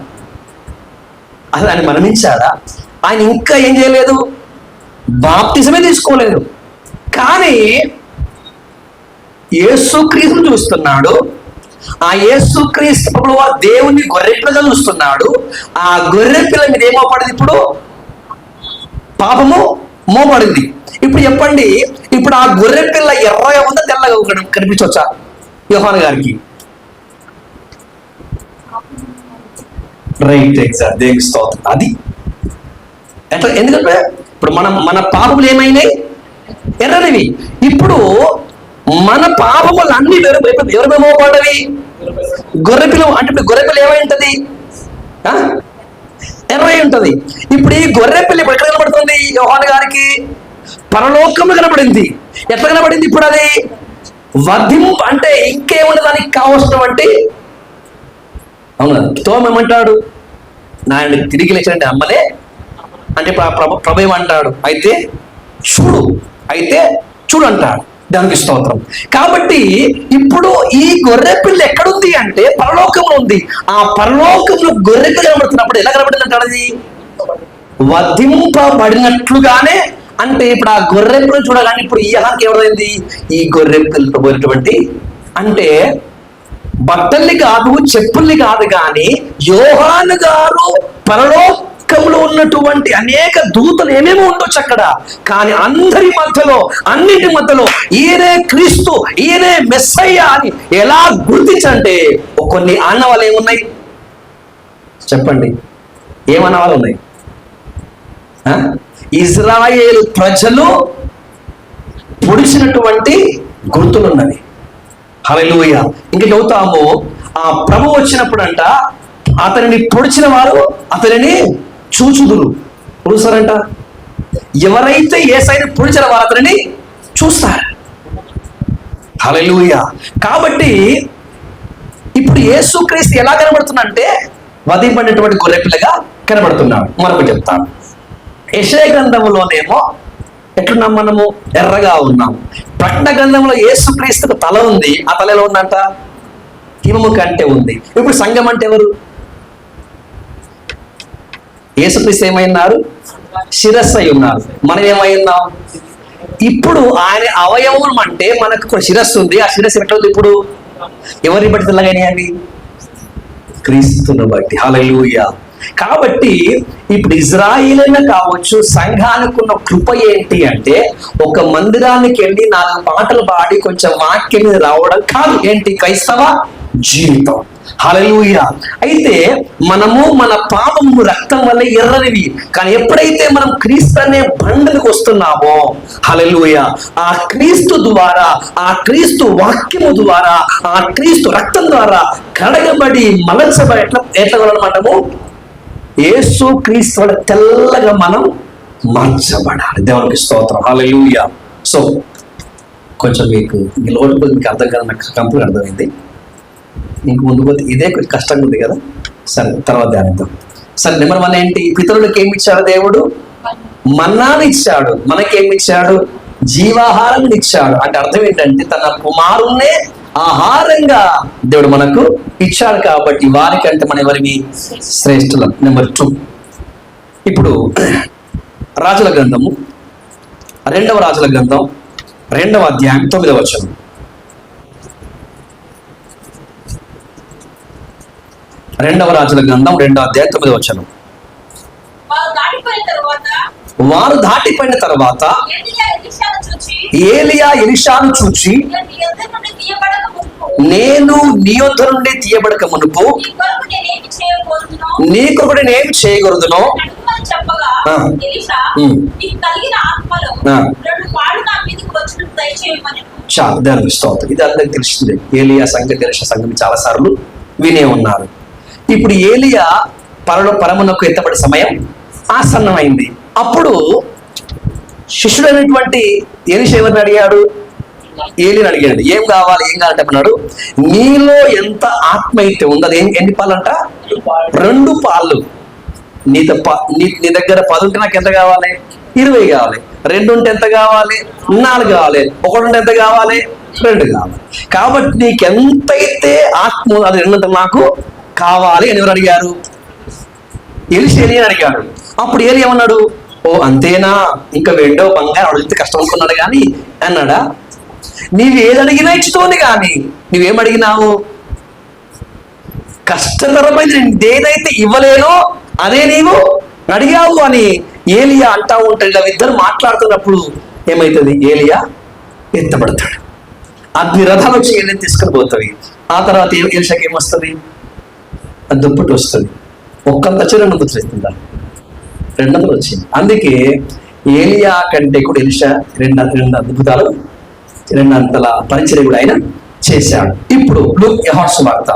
అసలు ఆయన మరణించాడా? ఆయన ఇంకా ఏం చేయలేదు, బాప్టిజమే తీసుకోలేదు. కానీ యేసుక్రీస్తును చూస్తున్నాడు. ఆ యేసుక్రీస్తు ప్రభువు దేవుని గొర్రెపిల్లగా చూస్తున్నాడు. ఆ గొర్రెపిల్ల మీద ఏమోపడింది? ఇప్పుడు పాపము మోపడింది. ఇప్పుడు చెప్పండి, ఇప్పుడు ఆ గొర్రెపిల్ల ఎర్రగా ఉందా తెల్లగా కనిపించవచ్చా యోహాను గారికి? Right, exact. దేవునికి స్తోత్రం. అది ఎట్లా? ఎందుకంటే ఇప్పుడు మన పాపములు ఏమైనాయి? ఎర్రనివి. ఇప్పుడు మన పాపములు అన్ని ఎవరు మోపడవి? గొర్రెపిల్ల. అంటే ఇప్పుడు గొర్రెపిల్ల ఏమై ఉంటది? ఎర్రై ఉంటది. ఇప్పుడు ఈ గొర్రెపిల్ల ఇప్పుడు ఎక్కడ కనబడుతుంది యోహాను గారికి? పరలోకము కనబడింది. ఎట్లా కనబడింది? ఇప్పుడు అది అంటే ఇంకేముంది దానికి కావలసిన అంటే, అవునా? తోమేమంటాడు? నాయన తిరిగి లేచాడంటే అమ్మలే అంటే ప్రభు ఏమంటాడు? అయితే చూడు అంటాడు. దానికి స్తోత్రం. కాబట్టి ఇప్పుడు ఈ గొర్రెపిల్ల ఎక్కడుంది అంటే పరలోకంలో ఉంది. ఆ పరలోకంలో గొర్రెపిల్ల కనబడుతున్నప్పుడు ఎలా కనబడింది అంటాడు? అది వధింపబడినట్లుగానే. అంటే ఇప్పుడు ఆ గొర్రెపిల్ల చూడగానే ఇప్పుడు ఈ యోహానుకి ఎవరైంది? ఈ గొర్రెపిల్లతో పోయినటువంటి, అంటే బట్టల్ని కాదు, చెప్పుల్ని కాదు, కానీ యోహాను గారు పరలోకంలో ఉన్నటువంటి అనేక దూతలు ఏమేమో ఉండొచ్చు అక్కడ, కానీ అన్నింటి మధ్యలో ఈయనే క్రీస్తు, ఈయనే మెస్సయ్య అని ఎలా గుర్తించంటే కొన్ని ఆనవాళ్ళు ఏమున్నాయి చెప్పండి? ఏమన్నవాళ్ళు ఉన్నాయి? ఇజ్రాయేలు ప్రజలు పొడిచినటువంటి గుర్తులున్నవి. హల్లెలూయా. ఇంకా చెబుతాము, ఆ ప్రభు వచ్చినప్పుడు అంట అతనిని పొడిచిన వారు అతనిని చూచుదురు. పొడుస్తారంట. ఎవరైతే యేసయ్యను పొడిచిన వారు అతనిని చూస్తారు. హల్లెలూయా. కాబట్టి ఇప్పుడు యేసుక్రీస్తు ఎలా కనబడుతుందంటే వధింపడినటువంటి గొర్రెపిల్లగా కనబడుతున్నాడు. మరొకటి చెప్తాను. యెషయా గ్రంథంలోనేమో ఎట్లున్నాం మనము? ఎర్రగా ఉన్నాం. ప్రకటన గ్రంథంలో యేసుక్రీస్తుకు తల ఉంది. ఆ తల ఎలా ఉందంట? హిమము కంటే ఉంది. ఇప్పుడు సంఘం అంటే ఎవరు? యేసుక్రీస్తు ఏమైనారు? శిరస్సు అయి ఉన్నారు. మనం ఏమై ఉన్నాం? ఇప్పుడు ఆయన అవయవం అంటే మనకు శిరస్సు ఉంది. ఆ శిరస్సు ఎట్లా ఉంది? ఇప్పుడు ఎవరిని బట్టి తెల్లగానే అవి? క్రీస్తును బట్టి. హల్లెలూయా. కాబట్టి ఇప్పుడు ఇజ్రాయేలైనా కావచ్చు, సంఘానికి ఉన్న కృప ఏంటి అంటే ఒక మందిరానికి వెళ్ళి 4 పాటలు పాడి కొంచెం వాక్యం మీద రావడం కాదు. ఏంటి? క్రైస్తవ జీవితం. హల్లెలూయా. అయితే మనము మన పాపము రక్తం వల్ల ఎర్రనివి, కానీ ఎప్పుడైతే మనం క్రీస్తు అనే బండలకు వస్తున్నామో, హల్లెలూయా, ఆ క్రీస్తు ద్వారా, ఆ క్రీస్తు వాక్యము ద్వారా, ఆ క్రీస్తు రక్తం ద్వారా కడగబడి మలచబడి ఎట్లా మనము యేసు క్రీస్తు వల్ల తెల్లగా మనం మార్చబడాలి. దేవునికి స్తోత్రం. హల్లెలూయా. సో కొంచెం మీకు లోటు మీకు అర్థం కదా, నాకు కంప్లీట్ అర్థమైంది. ఇంక ముందు పోతే ఇదే కొంచెం కష్టంగా ఉంది కదా. సరే, తర్వాత ధ్యానిద్దాం. సరే, నెంబర్ 1 ఏంటి? పితరులకు ఏమి ఇచ్చాడు దేవుడు? మన్నాను ఇచ్చాడు. మనకేమి ఇచ్చాడు? జీవాహారం ఇచ్చాడు. అంటే అర్థం ఏంటంటే తన కుమారుణ్ణే ఆహారంగా దేవుడు మనకు ఇచ్చాడు. కాబట్టి వారికంటే మన ఎవరివి? శ్రేష్ఠులం. నెంబర్ 2, ఇప్పుడు రాజుల గ్రంథము 2వ రాజుల గ్రంథం 2వ అధ్యాయం 9వ వచనం. రెండవ రాజుల గ్రంథం 2వ అధ్యాయం 9వ వచనం. వారు దాటిపోయిన తర్వాత ఏలియా ఎలీషాను చూచి, నేను నీ యొద్ద నుండి తీయబడక మునుపు నీ కొరకు నేనేమి చేయగలుగుదునో చాలు. దాని స్తోత్రం. ఇది అందరికి తెలిసిందే. ఏలియా సంఘం, ఎలీషా సంఘం చాలా సార్లు వినే ఉన్నారు. ఇప్పుడు ఏలియా పరమునకు ఎత్తబడే సమయం ఆసన్నమైంది. అప్పుడు శిష్యుడైనటువంటి ఎలీషా ఎవరిని అడిగాడు? ఏలిని అడిగాడు. ఏం కావాలి, ఏం కావాలంటే అన్నాడు, నీలో ఎంత ఆత్మ అయితే ఉందో అది ఎన్ని పాలు అంట? 2 పాలు. నీ దగ్గర 10 ఉంటే నాకు ఎంత కావాలి? 20 కావాలి. 2 ఉంటే ఎంత కావాలి? 4 కావాలి. 1 ఉంటే ఎంత కావాలి? 2 కావాలి. కాబట్టి నీకు ఎంతైతే ఆత్మ అది 2 నాకు కావాలి అని ఎవరు అడిగారు? ఎలీషా అడిగాడు. అప్పుడు ఏలి ఏమన్నాడు? ఓ అంతేనా, ఇంకా వెండో బంగారం అడిగితే కష్టం అనుకున్నాడు కానీ అన్నాడా? నీవు ఏది అడిగినా ఇచ్చుతోంది, కానీ నువ్వేమడిగినావు? కష్టతరమైంది ఏదైతే ఇవ్వలేనో అదే నీవు అడిగావు అని ఏలియా అంటా ఉంటాడు. ఇద్దరు మాట్లాడుతున్నప్పుడు ఏమవుతుంది? ఏలియా ఎత్తబడతాడు. అగ్ని రథాలు వచ్చి ఏలియా తీసుకొని పోతాయి. ఆ తర్వాత ఎలీషాకి ఏమొస్తుంది? దుప్పటి వస్తుంది. ఒక్కంత వచ్చి 2 అంతస్తులు వస్తుందా? 2 అంతలు వచ్చింది. అందుకే ఏలియా కంటే కూడా ఎలీషా 2 అద్భుతాలు, 2 అంతల పరిచర్య కూడా ఆయన చేశాడు. ఇప్పుడు యోహాను సువార్త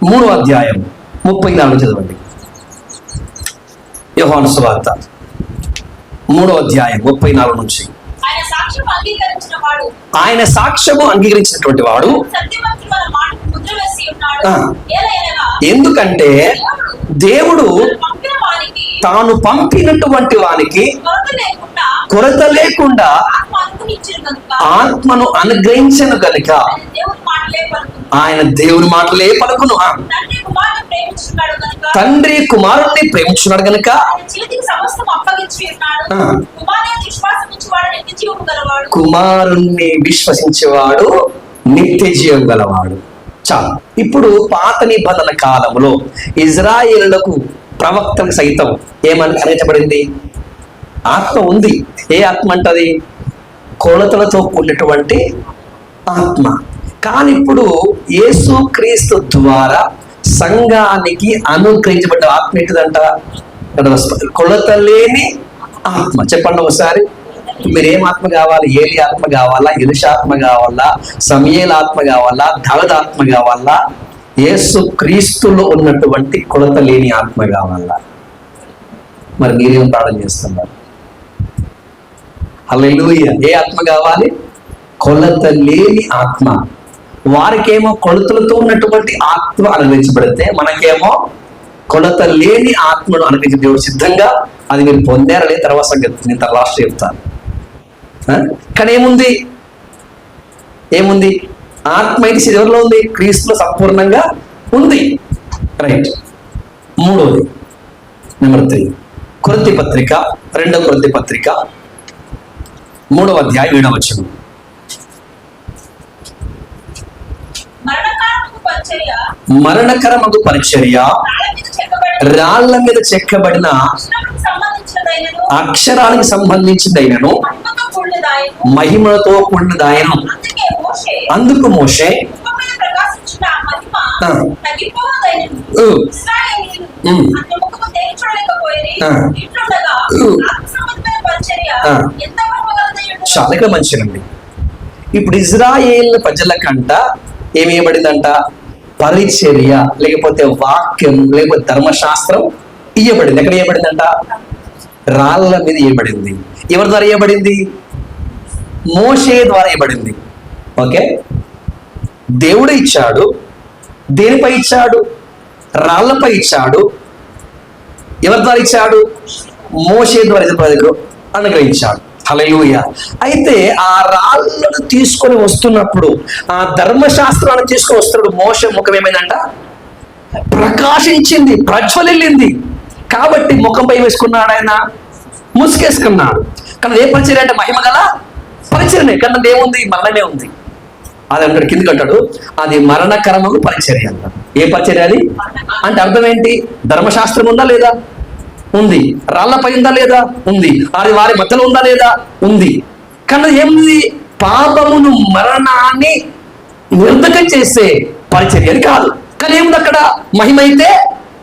3వ అధ్యాయం 34 చదవండి. యోహాను సువార్త 3వ అధ్యాయం 34 నుంచి. ఆయన సాక్ష్యము అంగీకరించినటువంటి వాడు, ఎందుకంటే దేవుడు తాను పంపినటువంటి వానికి కొరత లేకుండా ఆత్మను అనుగ్రహించను కనుక ఆయన దేవుని మాటలే పలుకును. తండ్రి కుమారుణ్ణి ప్రేమించున్నాడు కనుక కుమారుణ్ణి విశ్వసించేవాడు నిత్య జీవం గలవాడు. చాలు. ఇప్పుడు పాత నిబంధన కాలంలో ఇజ్రాయేలులకు ప్రవక్తలకు సైతం ఏమని అనేటబడింది? ఆత్మ ఉంది. ఏ ఆత్మ అంటది? కొలతలతో కూడినటువంటి ఆత్మ. కానీ ఇప్పుడు యేసు క్రీస్తు ద్వారా సంఘానికి అనుగ్రహించబడ్డ ఆత్మ ఏంటిదంట? కొలత లేని ఆత్మ. చెప్పండి ఒకసారి. మీరేం ఆత్మ కావాలి? ఏలి ఆత్మ కావాలా? ఎలీషా ఆత్మ కావాలా? సమూయేలు ఆత్మ కావాలా? దావీదు ఆత్మ కావాలా? యేసు క్రీస్తులో ఉన్నటువంటి కొలత లేని ఆత్మ కావాలా? మరి మీరేం ప్రార్థన చేస్తున్నారు? హల్లెలూయా. ఏ ఆత్మ కావాలి? కొలత లేని ఆత్మ. వారికేమో కొలతలతో ఉన్నటువంటి ఆత్మ అనుగ్రహించబడితే, మనకేమో కొలత లేని ఆత్మను అనుగ్రహించే దేవుడు సిద్ధంగా. అది మీరు పొందారనే తర్వాత సంగతి నేను లాస్ట్ చెప్తాను. కానీ ఏముంది? ఆత్మ అయితే ఎవరిలో ఉంది? క్రీస్తులో సంపూర్ణంగా ఉంది. రైట్. మూడవది, నెంబర్ 3, కొరింథీ పత్రిక, 2వ కొరింథీ పత్రిక 3వ అధ్యాయం 7వ వచనం. మరణకరమగు పరిచర్య రాళ్ల మీద చెక్కబడిన అక్షరానికి సంబంధించిందైనను మహిమతో కూడినదాయను. అందుకు మోషే చాలా ఇక్కడ మంచిదండి. ఇప్పుడు ఇజ్రాయేల్ ప్రజలకంట ఏమియబడిందంట? పరిచర్య, లేకపోతే వాక్యం, లేకపోతే ధర్మశాస్త్రం ఇయ్యబడింది. ఎక్కడ ఇయ్యబడిందంట? రాళ్ళ మీద ఇయ్యబడింది. ఎవరి ద్వారా ఇయ్యబడింది? మోషే ద్వారా ఇవ్వబడింది. ఓకే, దేవుడు ఇచ్చాడు. దేనిపై ఇచ్చాడు? రాళ్లపై ఇచ్చాడు. ఎవరి ద్వారా ఇచ్చాడు? మోషే ద్వారా అనుగ్రహించాడు. హల్లెలూయా. అయితే ఆ రాళ్ళను తీసుకొని వస్తున్నప్పుడు, ఆ ధర్మశాస్త్రాన్ని తీసుకొని వస్తున్నాడు, మోషే ముఖం ఏమైందంట? ప్రకాశించింది, ప్రజ్వలిల్లింది. కాబట్టి ముఖంపై వేసుకున్నాడు, ఆయన ముసుకేసుకున్నాడు. కానీ ఏ పరిచర్య అంటే? మహిమ గల పరిచర్యనే. కానీ ఏముంది? మరణమే ఉంది. అది అంటాడు, కిందికి అంటాడు, అది మరణకరమగు పరిచర్య అంటాడు. ఏ పరిచర్య అది అంటే? అర్థం ఏంటి? ధర్మశాస్త్రం ఉందా లేదా? ఉంది. రాళ్లపై ఉందా లేదా? ఉంది. అది వారి మధ్యలో ఉందా లేదా? ఉంది. కానీ ఏముంది? పాపమును, మరణాన్ని నిర్ధకం చేసే పరిచర్య అని కాదు. కానీ ఏముంది అక్కడ? మహిమ అయితే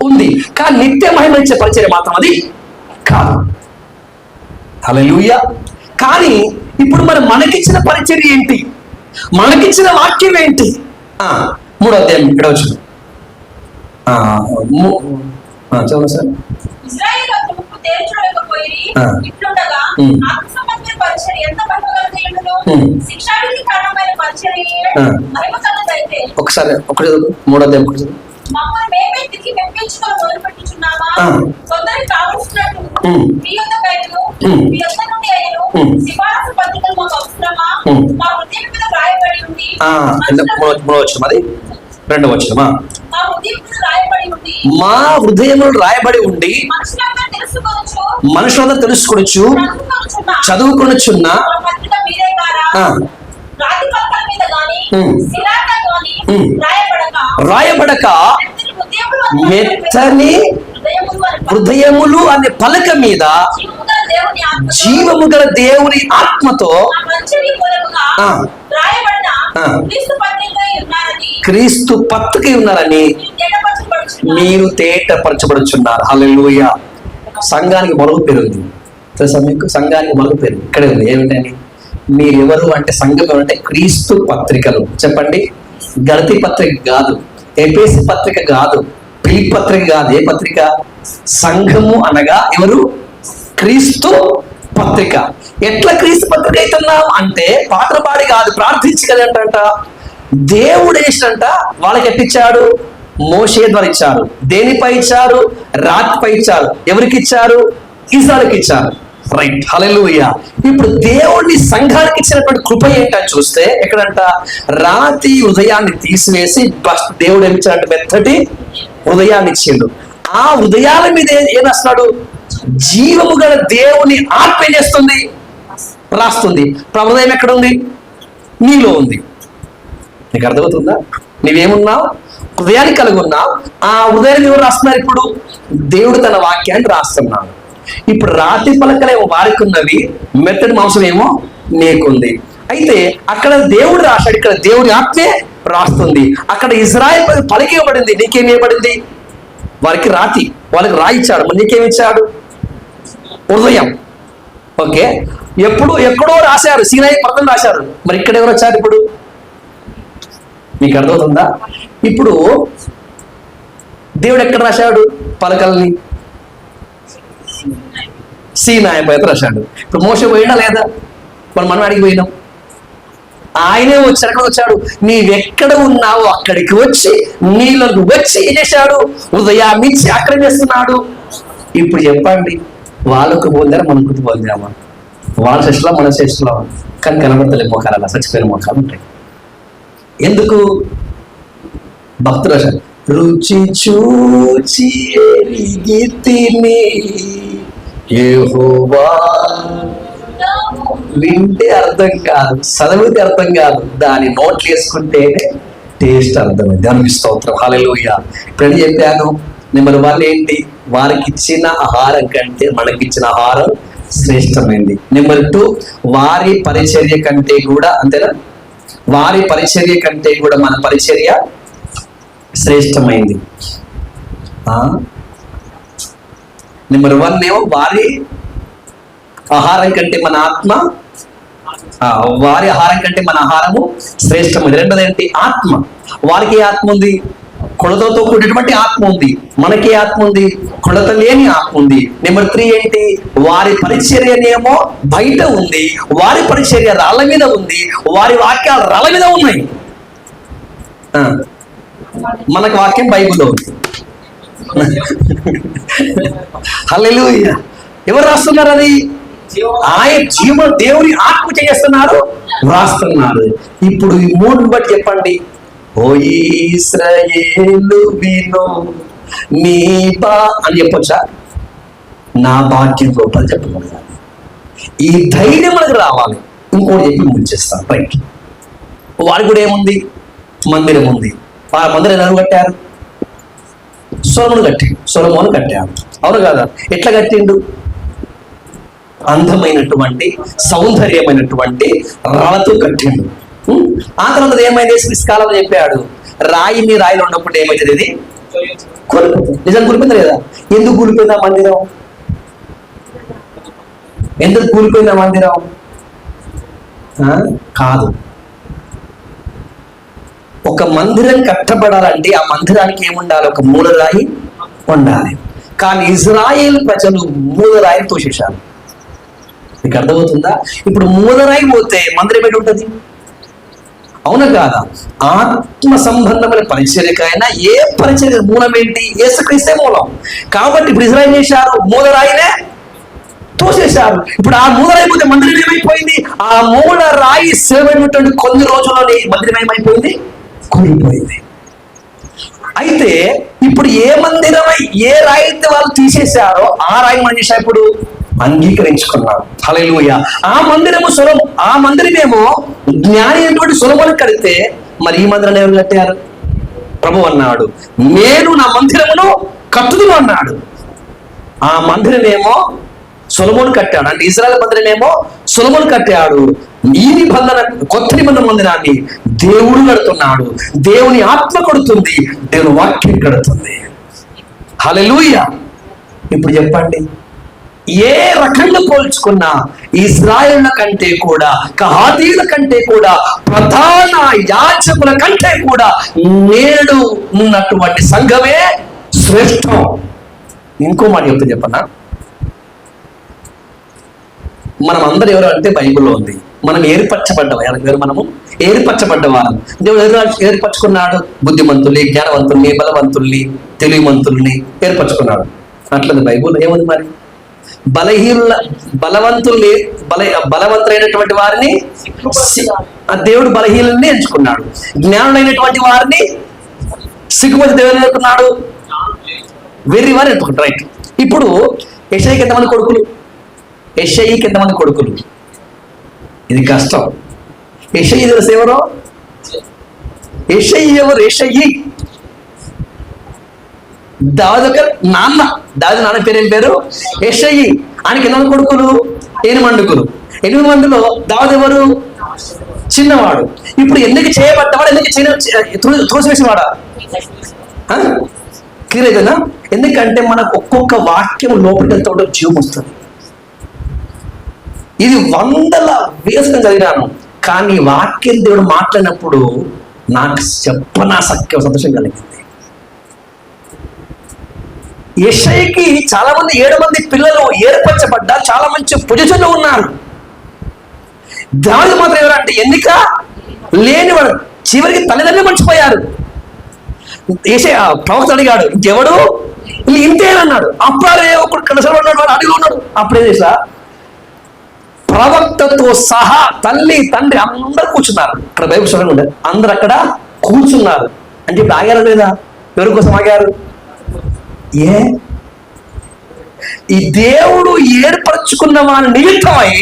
ఉంది, కానీ నిత్య మహిమ ఇచ్చే పరిచర్య మాత్రం అది కాదు. హల్లెలూయా. కానీ ఇప్పుడు మనకిచ్చిన పరిచర్య ఏంటి? మనకిచ్చిన వాక్యం ఏంటి? 3వ అధ్యాయం 7వ వచనం. చూడండి సార్. ఒకసారి 3వ అధ్యాయం అది 2వ వచనం. మా హృదయములు రాయబడి ఉండి మనుషులందరూ తెలుసుకొనొచ్చు, చదువుకొనుచున్న రాయబడక మెత్తని హృదయములు అనే పలక మీద జీవము గల దేవుని ఆత్మతో క్రీస్తు పత్రికై ఉన్నారని మీరు తేటపరచబడుచున్నారు. హల్లెలూయా. సంఘానికి మరొక పేరు ఉంది తెలుసా మీకు? సంఘానికి మరొక పేరు ఇక్కడే ఉంది. ఏమిటని? మీరెవరు అంటే, సంఘం ఏమంటే క్రీస్తు పత్రికలు. చెప్పండి. గలతీ పత్రిక కాదు, ఎఫెసీ పత్రిక కాదు, ఫిలిప్పీ పత్రిక కాదు. ఏ పత్రిక? సంఘము అనగా ఎవరు? క్రీస్తు పత్రిక. ఎట్లా క్రీస్తు పత్రిక అవుతున్నాం అంటే, పాటలు పాడి కాదు, ప్రార్థించి కదంట. దేవుడు వేసినంట వాళ్ళకి ఎట్టిచ్చాడు? మోషే ద్వారా ఇచ్చారు. దేనిపై ఇచ్చారు? రాతిపై ఇచ్చారు. ఎవరికి ఇచ్చారు? ఇజ్రాయెలుకి ఇచ్చారు. రైట్. హల్లెలూయా. ఇప్పుడు దేవుడిని సంఘానికి ఇచ్చినటువంటి కృప ఏంటని చూస్తే, ఎక్కడంట? రాతి హృదయాన్ని తీసివేసి దేవుడు ఏమి ఇచ్చాడంటే మెత్తటి హృదయాన్ని ఇచ్చిండు. ఆ హృదయాల మీద ఏం రాస్తున్నాడు? జీవము గల దేవుని ఆత్మ ఏం చేస్తుంది? రాస్తుంది. హృదయం ఎక్కడ ఉంది? నీలో ఉంది. నీకు అర్థమవుతుందా? నీవేమున్నావు? హృదయాన్ని కలిగి ఉన్నావు. ఆ హృదయాన్ని ఎవరు రాస్తున్నారు? ఇప్పుడు దేవుడు తన వాక్యాన్ని రాస్తున్నాడు. ఇప్పుడు రాతి పలకలేమో వారికి ఉన్నవి, మెత్తడి మాంసం ఏమో నీకుంది. అయితే అక్కడ దేవుడు రాశాడు, ఇక్కడ దేవుడి ఆత్మే రాస్తుంది. అక్కడ ఇజ్రాయెల్ పలక ఇవ్వబడింది, నీకేమి ఇవ్వబడింది? వారికి రాతి, వాళ్ళకి రాయిచ్చాడు. మరి నీకేమిచ్చాడు? హృదయం. ఓకే, ఎక్కడో రాశారు, సీనాయి పర్వతం రాశారు. మరి ఇక్కడ ఎవరు వచ్చారు? ఇప్పుడు మీకు అర్థమవుతుందా? ఇప్పుడు దేవుడు ఎక్కడ రాశాడు పలకల్ని? సీనాయి పైన రాశాడు. ఇప్పుడు మోసే పోయినా లేదా? మనం అడిగి పోయినాం. ఆయనే వచ్చి ఎక్కడ వచ్చాడు? నీవెక్కడ ఉన్నావో అక్కడికి వచ్చి నీళ్ళకు వచ్చి ఏం చేశాడు? ఉదయాన్నించి అక్కడ చేస్తున్నాడు. ఇప్పుడు చెప్పండి, వాళ్ళకు పోందారా మనకు పోందామా? వాళ్ళ శిష్యులో మన శిష్యులో కానీ కనబడతలే మోకాలు, అలా చచ్చిపోయిన మోకాలు ఉంటాయి. ఎందుకు? భక్తులు రాశారు, రుచి చూచి ఎరిగి తిని యెహోవా. వింటే అర్థం కాదు, చదివితే అర్థం కాదు, దాని నోట్లు వేసుకుంటేనే టేస్ట్ అర్థమైంది. దేవునికి స్తోత్రం, హల్లెలూయా. ఇప్పుడు చెప్పాను, నెంబర్ 1 ఏంటి? వారికి ఇచ్చిన ఆహారం కంటే మనకిచ్చిన ఆహారం శ్రేష్టమైంది. నెంబర్ 2, వారి పరిచర్య కంటే కూడా, అంతేనా, వారి పరిచర్య కంటే కూడా మన పరిచర్య శ్రేష్టమైంది. నెంబర్ 1 ఏమో వారి ఆహారం కంటే మన ఆత్మ, వారి ఆహారం కంటే మన ఆహారము శ్రేష్టమైంది. రెండోది ఏంటి? ఆత్మ. వారికి ఆత్మ ఉంది, కొలతతో కూడినటువంటి ఆత్మ ఉంది. మనకి ఆత్మ ఉంది, కొలత లేని ఆత్మ ఉంది. నెంబర్ 3 ఏంటి? వారి పరిచర్యనేమో బయట ఉంది, వారి పరిచర్య రాళ్ళ మీద ఉంది, వారి వాక్యాలు రాళ్ళ మీద ఉన్నాయి. మనకు వాక్యం బైబిల్లో ఉంది. హల్లెలూయా. ఎవరు రాస్తున్నారు అది? ఆయన దేవుని ఆత్మ చేస్తున్నారు, రాస్తున్నారు. ఇప్పుడు ఈ 3 బట్టి చెప్పండి. ఓ ఇశ్రాయేలు విను నీ అని చెప్పొచ్చా? నా భాగ్యం గొప్పలు చెప్పకూడదు. ఈ ధైర్యం మనకు రావాలి. ఇంకోటి చెప్పి ముంచేస్తాను. రైట్. వారికి కూడా ఏముంది? మందిరం ఉంది. ఆ మందిరం ఎవరు కట్టారు? సొలొమోను కట్టాడు. అవును కదా? ఎట్లా కట్టిండు? అందమైనటువంటి సౌందర్యమైనటువంటి రాళ్ళతో కట్టిండు. ఆ తర్వాత ఏమైంది? కాలంలో చెప్పాడు, రాయిని రాయిలో ఉన్నప్పుడు ఏమైతుంది? ఇది కూలిపోతుంది. నిజం కూలిపోయింది లేదా? ఎందుకు కూలిపోయింది ఆ మందిరం? ఎందుకు కూలిపోయింది ఆ మందిరం? కాదు, ఒక మందిరం కట్టబడాలంటే ఆ మందిరానికి ఏముండాలి? ఒక మూలరాయి ఉండాలి. కానీ ఇజ్రాయేల్ ప్రజలు మూలరాయిని తోసేశారు. మీకు అర్థమవుతుందా? ఇప్పుడు మూలరాయి పోతే మందిరం ఎటు ఉంటుంది? అవునా కాదా? ఆత్మ సంబంధమైన పరిచర్యకైనా ఏ పరిచర్య మూలం ఏంటి? యేసుక్రీస్తే మూలం. కాబట్టి ఇప్పుడు ఇజ్రాయేల్ చేశారు, మూలరాయినే తోసేశారు. ఇప్పుడు ఆ మూలరాయి పోతే మందిరం ఏమైపోయింది? ఆ మూలరాయి సేవైనటువంటి కొన్ని రోజుల్లోనే మందిరం ఏమైపోయింది? కూలిపోయింది. అయితే ఇప్పుడు ఏ మందిరమై ఏ రాయి అయితే వాళ్ళు తీసేశారో ఆ రాయి మనం చేసా ఇప్పుడు అంగీకరించుకున్నాం. హల్లెలూయా. ఆ మందిరమేమో జ్ఞాని అయినటువంటి సొలొమోను కడితే, మరి ఈ మందిరాన్ని ఎవరు కట్టారు? ప్రభు అన్నాడు, నేను నా మందిరమును కట్టుదును అన్నాడు. ఆ మందిరమేమో సొలొమోను కట్టాడు. అంటే ఇశ్రాయేలు మందిరమేమో సొలొమోను కట్టాడు. ఈ నిబంధన, కొత్త నిబంధన మందిరాన్ని దేవుడు కడుతున్నాడు. దేవుని ఆత్మ కొడుతుంది, దేవుని వాక్యం కడుతుంది. హల్లెలూయా. ఇప్పుడు చెప్పండి, ఏ రకంగా పోల్చుకున్నా ఇశ్రాయేళ్ల కంటే కూడా, కహాతీయుల కంటే కూడా, ప్రధాన యాజకుల కంటే కూడా నేడు ఉన్నటువంటి సంఘమే శ్రేష్టం. ఇంకో మాట చెప్తే చెప్పనా? మనం అందరూ ఎవరు అంటే బైబిల్లో ఉంది, మనం ఏర్పరచబడ్డవారు. మనము ఏర్పరచబడ్డవారు. దేవుడు ఏర్పరచుకున్నాడు బుద్ధిమంతుల్ని, జ్ఞానవంతుల్ని, బలవంతుల్ని, తెలివిమంతుల్ని ఏర్పరచుకున్నాడు. అట్లనే బైబిల్లో ఏముంది? మరి బలవంతులైనటువంటి వారిని దేవుడు బలహీనుల్ని ఎంచుకున్నాడు. జ్ఞానులైనటువంటి వారిని సిగ్గుపడి దేవుడు ఎంచుకున్నాడు. వెర్రి వారిని ఎంచుకున్నాడు. రైట్. ఇప్పుడు యెషయాకి ఎంతమంది కొడుకులు? యెషయాకి ఎంతమంది కొడుకులు? ఇది కష్టం. యెషయా తెలుసు ఎవరో? యెషయా ఎవరు? యెషయా దావీదు నాన్న. దావీదు నాన్న పేరు ఏం పేరు? యెషయా. ఆయనకి ఎంతమంది కొడుకులు? 8 మండుకులు. 8 మందిలో దావీదు ఎవరు? చిన్నవాడు. ఇప్పుడు ఎందుకు చేయబడ్డవాడు? ఎందుకు త్రోసివేసినవాడా? క్లియర్ అయితేనా? ఎందుకంటే మనకు ఒక్కొక్క వాక్యం లోపలికి వెళ్తూ ఉంటే జీవం వస్తుంది. ఇది 100ల వేసుకొని చదివినాను, కానీ వాక్యం దేవుడు మాట్లాడినప్పుడు నాకు చెప్పనాసక్తి సంతోషం కలిగింది. యెషయాకి చాలా మంది 7 మంది పిల్లలు ఏర్పరచబడ్డారు, చాలా మంచి పొజిషన్లో ఉన్నారు. దావీదు మాత్రం ఎవరంటే ఎన్నిక లేనివాడు, చివరికి తల్లిదండ్రులు మర్చిపోయారు. యెషయా ప్రవక్త అడిగాడు, ఇంకెవడు ఇంతేనన్నాడు. అప్పుడే ఒకడు కనసలు ఉన్నాడు, వాడు అడిగి ఉన్నాడు. అప్పుడే చేసా ప్రవక్తతో సహా తల్లి తండ్రి అందరు కూర్చున్నారు. అక్కడ బైబిల్ చదవడం ఉండే అందరు అక్కడ కూర్చున్నారు. అంటే ఇప్పుడు ఆగారు లేదా? ఎవరి కోసం ఆగారు? ఈ దేవుడు ఏర్పరచుకున్న వారి నిమిత్తమై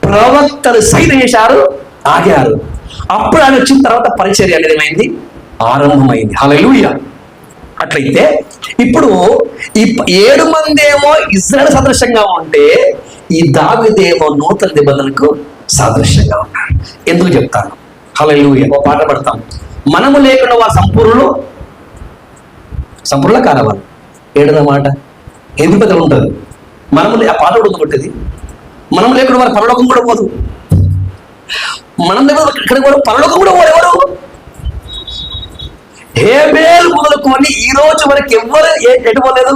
ప్రవక్తలు సైతం చేశారు, ఆగారు. అప్పుడు ఆయన వచ్చిన తర్వాత పరిచర్య అనేది ఏమైంది? ఆరంభమైంది. హల్లెలూయా. అట్లయితే ఇప్పుడు ఈ 7 మంది ఏమో ఇశ్రాయేలు సదృశ్యంగా ఉంటే, ఈ దావీదేమో నూతన నిబంధనకు సాదృశ్యంగా ఉన్నాడు. ఎందుకు చెప్తాను? హల్లెలూయా. ఒక పాట పడతాం, మనము లేకుండా వారు సంపూర్ణ కారవాళ్ళు. ఏడవ మాట ఎందుకు పెద్దలు ఉంటుంది? మనము ఆ పాట కూడా కొట్టేది, మనం లేకుండా వారు పరలోకం కూడా పోదు. మనం లేకుండా ఇక్కడ కూడా పరలోకం కూడా పోదు. ఎవరు? హేబేలు మొదలుకొని ఈ రోజు వరకు ఎవ్వరు ఎటుపోలేదు.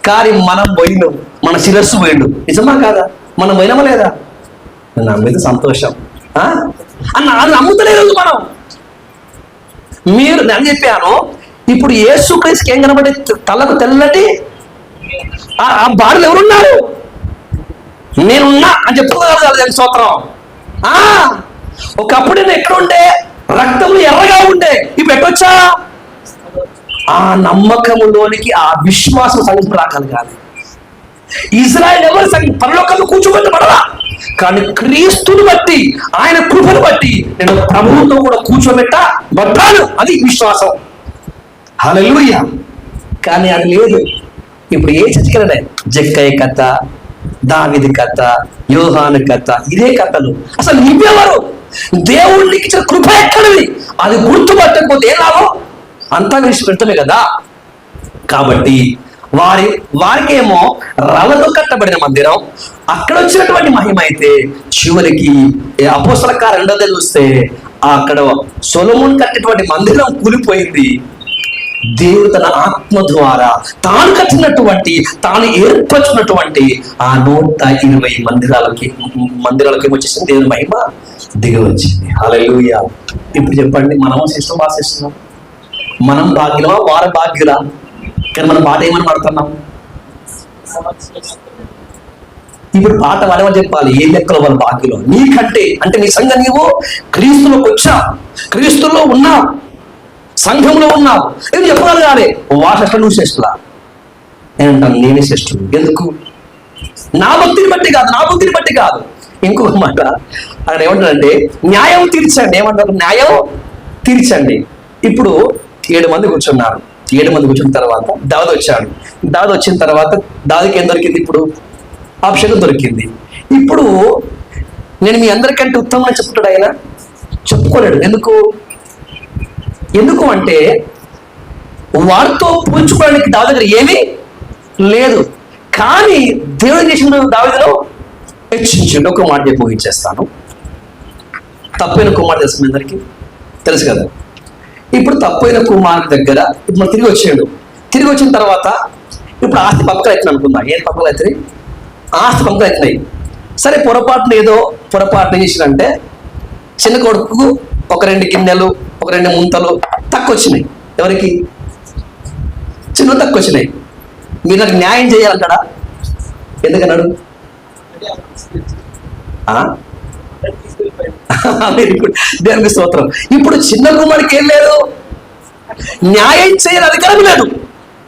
కానీ మనం పోయినాం, మన శిరస్సు పోయిండు. నిజమా కాదా? మనం పోయినామా లేదా? నమ్మితే సంతోషం అన్న, అది నమ్ముతలేదు మనం. మీరు నేను చెప్పాను, ఇప్పుడు యేసుక్రీస్తుకి ఏం కనబడి తలకు తెల్లటి ఆ బారులు ఎవరున్నారు? నేనున్నా అని చెప్పుకోగలగాలి. స్తోత్రం. ఒకప్పుడు నేను ఎక్కడ ఉండే? రక్తములు ఎర్రగా ఉండే. ఇప్పుడు ఎట్టొచ్చా? ఆ నమ్మకములోనికి, ఆ విశ్వాసం సంగతి రాగలగాలి. ఇజ్రాయెల్ ఎవరు పరలోకంలో కూర్చోబెట్టబడరా? కానీ క్రీస్తుని బట్టి, ఆయన కృపను బట్టి నేను ప్రభువుతో కూడా కూర్చోబెట్టబడ్డాను. అది విశ్వాసం. హల్లెలూయా. కానీ అది లేదు. ఇప్పుడు ఏ చర్చకెళ్ళే జక్కయ్య కథ, దావీదు కథ, యోహాను కథ, ఇదే కథలు. అసలు నువ్వెవరు? దేవుడికి ఇచ్చిన కృప ఎక్కడిది? అది గుర్తుపట్టకపోతే ఏం లాభం? అంతా విడిచిపెడతామే కదా. కాబట్టి వారికేమో రవతో కట్టబడిన మందిరం, అక్కడ వచ్చినటువంటి మహిమ అయితే చివరికి అపోస్తల కార్యం 2వ చూస్తే అక్కడ సొలొమోను కట్టినటువంటి మందిరం కూలిపోయింది. దేవుడు తన ఆత్మ ద్వారా తాను కట్టినటువంటి, తాను ఏర్పరచుకున్నటువంటి ఆ 120 మందిరాలకి వచ్చేసింది. దేవుని మహిమ దిగి వచ్చింది. హల్లెలూయా. ఇప్పుడు చెప్పండి, మనము సిస్టం భాషిస్తున్నాం, మనం భాగ్యులమా వారు భాగ్యులా? కానీ మన పాట ఏమని పడుతున్నాం? ఇప్పుడు పాట వాళ్ళ చెప్పాలి, ఏ లెక్కలో వాళ్ళ భాగ్యులు. నీకంటే అంటే నీ సంఘం, నీవు క్రీస్తులోకి వచ్చావు, క్రీస్తులో ఉన్నావు, సంఘంలో ఉన్నావు. ఏం చెప్పగలగాలి? వాటి అట్లా నువ్వు శ్రేష్ఠులా? నేనంటాను, నేనే శ్రేష్ఠుడు. ఎందుకు? నా భక్తిని బట్టి కాదు, నా బుద్ధిని బట్టి కాదు. ఇంకొక మాట అక్కడ ఏమంటారంటే, న్యాయం తీర్చండి. ఏమంటారు? న్యాయం తీర్చండి. ఇప్పుడు 7 మంది కూర్చున్నారు. 7 మంది కూర్చున్న తర్వాత దావీదు వచ్చాడు. దావీదు వచ్చిన తర్వాత దావీదుకి ఏం దొరికింది? ఇప్పుడు ఆప్షన్ దొరికింది. ఇప్పుడు నేను మీ అందరికంటే ఉత్తమం చెప్తాడు ఆయన? చెప్పుకోలేడు. ఎందుకు అంటే వారితో పోల్చుకోవడానికి దావీదు దగ్గర ఏమీ లేదు. కానీ దేవుడు చేసిన దావీదును హెచ్చించండి. ఒక మాట చెప్పి ముగించేస్తాను. తప్పైన కుమారుడు తెలుసు మీ అందరికీ, తెలుసు కదా. ఇప్పుడు తప్పైన కుమారుడి దగ్గర ఇప్పుడు మనం తిరిగి వచ్చాడు. తిరిగి వచ్చిన తర్వాత ఇప్పుడు ఆస్తి పక్కలు అవుతుంది అనుకుందా. ఏం పక్కలు అవుతుంది? ఆస్తి పక్కలు అవుతున్నాయి. సరే, పొరపాటున ఏం చేసినంటే, చిన్న కొడుకు ఒక 2 గిన్నెలు, ఒక 2 ముంతలు తక్కువ వచ్చినాయి. ఎవరికి? చిన్న తక్కువ వచ్చినాయి. మీరు నాకు న్యాయం చేయాలంటాడా? ఎందుకన్నాడు? దేవునికి స్తోత్రం. ఇప్పుడు చిన్న కుమారుడికి ఏం లేదు, న్యాయం చేయని అధికారం లేదు.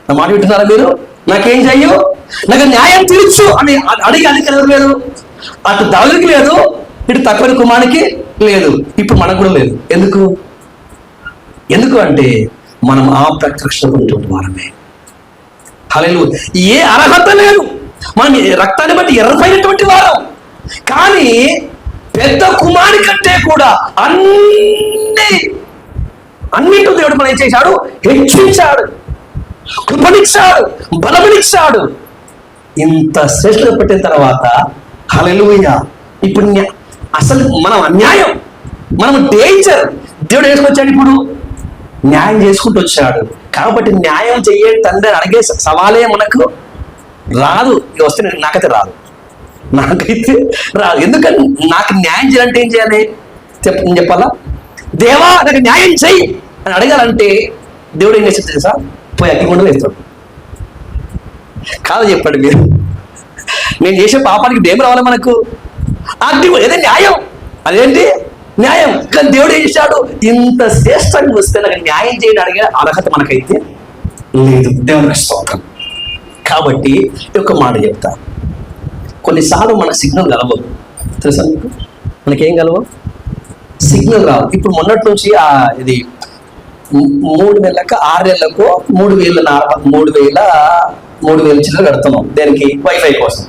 నా మాట వింటున్నారా మీరు? నాకేం చెయ్యు, నాకు న్యాయం తీర్చు అని అడిగే అధికారం లేదు. అటు దావీదుకి లేదు, ఇటు తక్కువ కుమారుడికి లేదు, ఇప్పుడు మనకు కూడా లేదు. ఎందుకు అంటే మనం ఆ ప్రత్యక్ష వారమే. హల్లెలూయా. ఏ అర్హత లేదు, మనం రక్తాన్ని బట్టి ఎర్రపైనటువంటి వారం. కానీ పెద్ద కుమారుడి కంటే కూడా అన్నింటి దేవుడు మనం ఏం చేశాడు? హెచ్చించాడు, కృపనిచ్చాడు, బలమునిచ్చాడు. ఇంత శ్రేష్ఠత పెట్టిన తర్వాత హల్లెలూయా. ఇప్పుడు అసలు మనం అన్యాయం, మనం డేంజర్. దేవుడు వేసుకొచ్చాడు, ఇప్పుడు న్యాయం చేసుకుంటూ వచ్చాడు. కాబట్టి న్యాయం చెయ్యండి తండ్రి అని అడిగే సవాలే మనకు రాదు. ఇక వస్తే నాకైతే రాదు, నాకైతే రాదు. ఎందుకని నాకు న్యాయం చేయాలంటే ఏం చేయాలి నేను చెప్పాలా? దేవా నాకు న్యాయం చెయ్యి అని అడగాలంటే దేవుడు ఏం చేస్తాడు తెలుసా? పోయి అగ్గిగుండం వేస్తాడు. కాదు చెప్పండి మీరు, నేను చేసే పాపానికి దేం రావాలి మనకు? అగ్నిగుండం. ఏదే న్యాయం, అదేంటి న్యాయం. కానీ దేవుడు ఏం చేశాడు? ఇంత శ్రేష్టంగా వస్తే నాకు న్యాయం చేయడం అడిగే అర్హత మనకైతే లేదు. దేవునికి స్తోత్రం. కాబట్టి ఒక మాట చెప్తా, కొన్నిసార్లు మన సిగ్నల్ కలవదు తెలుసా మీకు? మనకేం కలవవు, సిగ్నల్ రావు. ఇప్పుడు మొన్నటి నుంచి ఇది 3 నెలలకు 6 నెలలకు 3,000 చిల్లర కడుతున్నాం. దేనికి? వైఫై కోసం.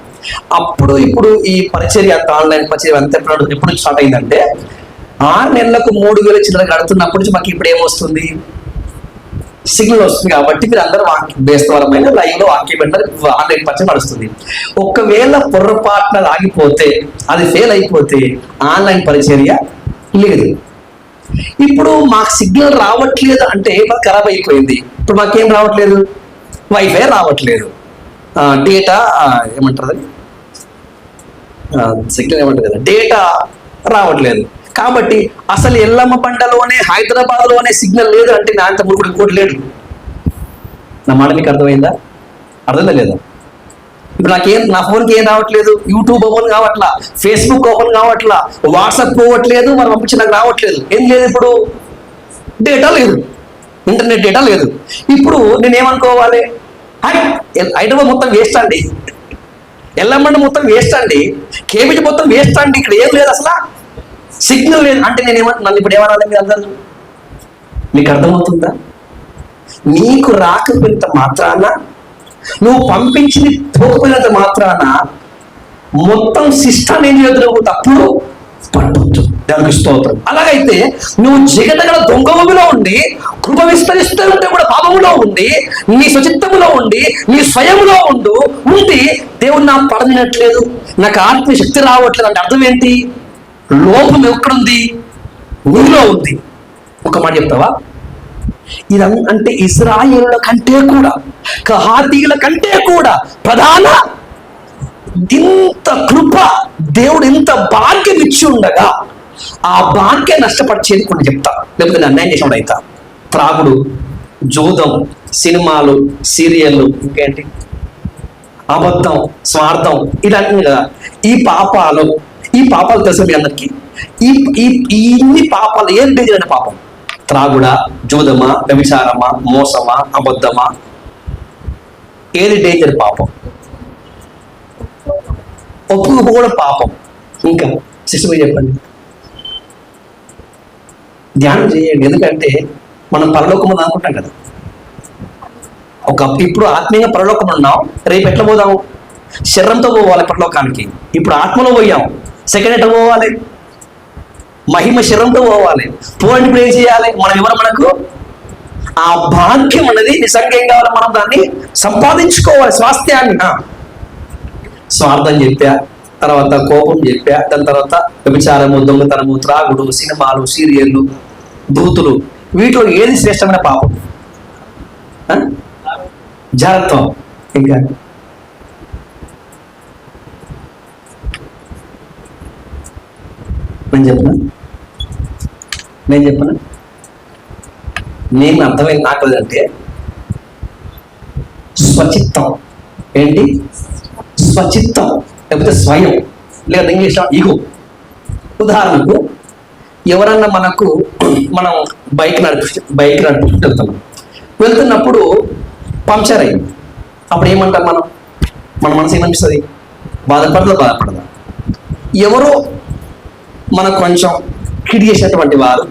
అప్పుడు ఇప్పుడు ఈ పరిచర్య అంత ఆన్లైన్ పరిచర్య అంత ఎప్పుడు స్టార్ట్ అయిందంటే 6 నెలలకు 3,000 చిల్లర కడుతున్నప్పటి నుంచి మాకు ఇప్పుడు ఏమొస్తుంది? సిగ్నల్ వస్తుంది. కాబట్టి మీరు అందరూ బేస్తవరమైన లైవ్ లో వాక్యం పెట్టాలి, 100% నడుస్తుంది. ఒకవేళ పొర్రపాటున ఆగిపోతే, అది ఫెయిల్ అయిపోతే ఆన్లైన్ పరిచర్య లేదు. ఇప్పుడు మాకు సిగ్నల్ రావట్లేదు అంటే మాకు ఖరాబ్ అయిపోయింది. ఇప్పుడు మాకేం రావట్లేదు? వైఫై రావట్లేదు, డేటా ఏమంటారు, సిగ్నల్ ఏమంటారు కదా, డేటా రావట్లేదు. కాబట్టి అసలు ఎల్లమ్మ బండలోనే హైదరాబాద్లోనే సిగ్నల్ లేదు అంటే నా అంత మురుగుడు ఇంకోటి లేడు. నా మాట మీకు అర్థమైందా? అర్థందా లేదా? ఇప్పుడు నా ఫోన్కి ఏం రావట్లేదు? యూట్యూబ్ ఓపెన్ కావట్లా, ఫేస్బుక్ ఓపెన్ కావట్లా, వాట్సాప్ పోవట్లేదు, మనం పంపించి నాకు రావట్లేదు. ఏం లేదు, ఇప్పుడు డేటా లేదు, ఇంటర్నెట్ డేటా లేదు. ఇప్పుడు నేనేమనుకోవాలి? హైదరాబాద్ మొత్తం వేస్ట్ అండి, ఎల్లమ్మండ మొత్తం వేస్ట్ అండి, కేబీజీ మొత్తం వేస్ట్ అండి, ఇక్కడ ఏం లేదు, అసలు సిగ్నల్ లేదు అంటే నన్ను ఇప్పుడు ఏమనాలి? మీరు అందరూ మీకు అర్థమవుతుందా? నీకు రాకపోయినంత మాత్రాన, నువ్వు పంపించింది పోకపోయినంత మాత్రాన మొత్తం సిస్టమ్ ఏం చేయదు, తప్పుడు పట్టొద్దు. దానికి స్తోత్రం. అలాగైతే నువ్వు జగదగడ దొంగములో ఉండి కృప విస్తరిస్తూ ఉంటే కూడా పాపములో ఉండి, నీ స్వచిత్తములో ఉండి, నీ స్వయములో ఉండి దేవుడు నాకు పడనట్లేదు, నాకు ఆత్మ శక్తి రావట్లేదు అంటే అర్థం ఏంటి? లోపం ఎక్కడుంది? నీలో ఉంది. ఒక మాట చెప్తావా? అంటే ఇశ్రాయేలుల కంటే కూడా, కహాతీయుల కంటే కూడా ప్రధాన ఇంత కృప దేవుడు ఇంత భాగ్యం ఇచ్చి ఉండగా ఆ భాగ్యం నష్టపరిచేది కొన్ని చెప్తా, లేకపోతే అన్యాయం చేసినప్పుడు అవుతా. త్రాగుడు, జూదం, సినిమాలు, సీరియళ్ళు, ఇంకేంటి అబద్ధం, స్వార్థం, ఇలాంటివి కదా. ఈ పాపాలు తెలుసు మీ అందరికీ. ఇన్ని పాపాలు ఏం డేంజర్ అనే పాపం? త్రాగుడా, జూదమా, వ్యభిచారమా, మోసమా, అబద్ధమా? ఏది డేంజర్ పాపం? ఒప్పుకోవడం పాపం. ఇంకా సిస్టర్ చెప్పండి, ధ్యానం చేయండి. ఎందుకంటే మనం పరలోకం అనుకుంటాం కదా, ఇప్పుడు ఆత్మీయంగా పరలోకం ఉన్నాం, రేపు ఎట్లా పోదాం? శరీరంతో పోవాలి పరలోకానికి. ఇప్పుడు ఆత్మలో పోయాం, సెకండ్ ఎట్లా పోవాలి? మహిమ శరీరంతో పోవాలి. పోండి ఇప్పుడు ఏం చేయాలి? మనం ఎవరు? మనకు ఆ భాగ్యం అనేది నిజంగా ఏం కావాలి? మనం దాన్ని సంపాదించుకోవాలి, స్వాస్థ్యాన్ని. స్వార్థం చెప్పా, తర్వాత కోపం చెప్పా, దాని తర్వాత వ్యభిచారము, దొంగతనము, త్రాగుడు, సినిమాలు, సీరియళ్ళు, దూతులు, వీటిలో ఏది శ్రేష్టమైన పాపం? జాగ్రత్త. ఇంకా నేను చెప్పనా నేను అర్థమైంది నాకు అంటే స్వచిత్తం. ఏంటి? స్వచిత్తం, లేకపోతే స్వయం, లేదా ఇంగ్లీష్లో ఈగో. ఉదాహరణకు ఎవరన్నా మనం బైక్ నడుపుకుంటూ వెళ్తున్నప్పుడు పంక్చర్ అయింది. అప్పుడు ఏమంటాం? మన మనసు ఏమనిపిస్తుంది? బాధపడదా? ఎవరో మనకు కొంచెం కిడ్ చేసినటువంటి వారు,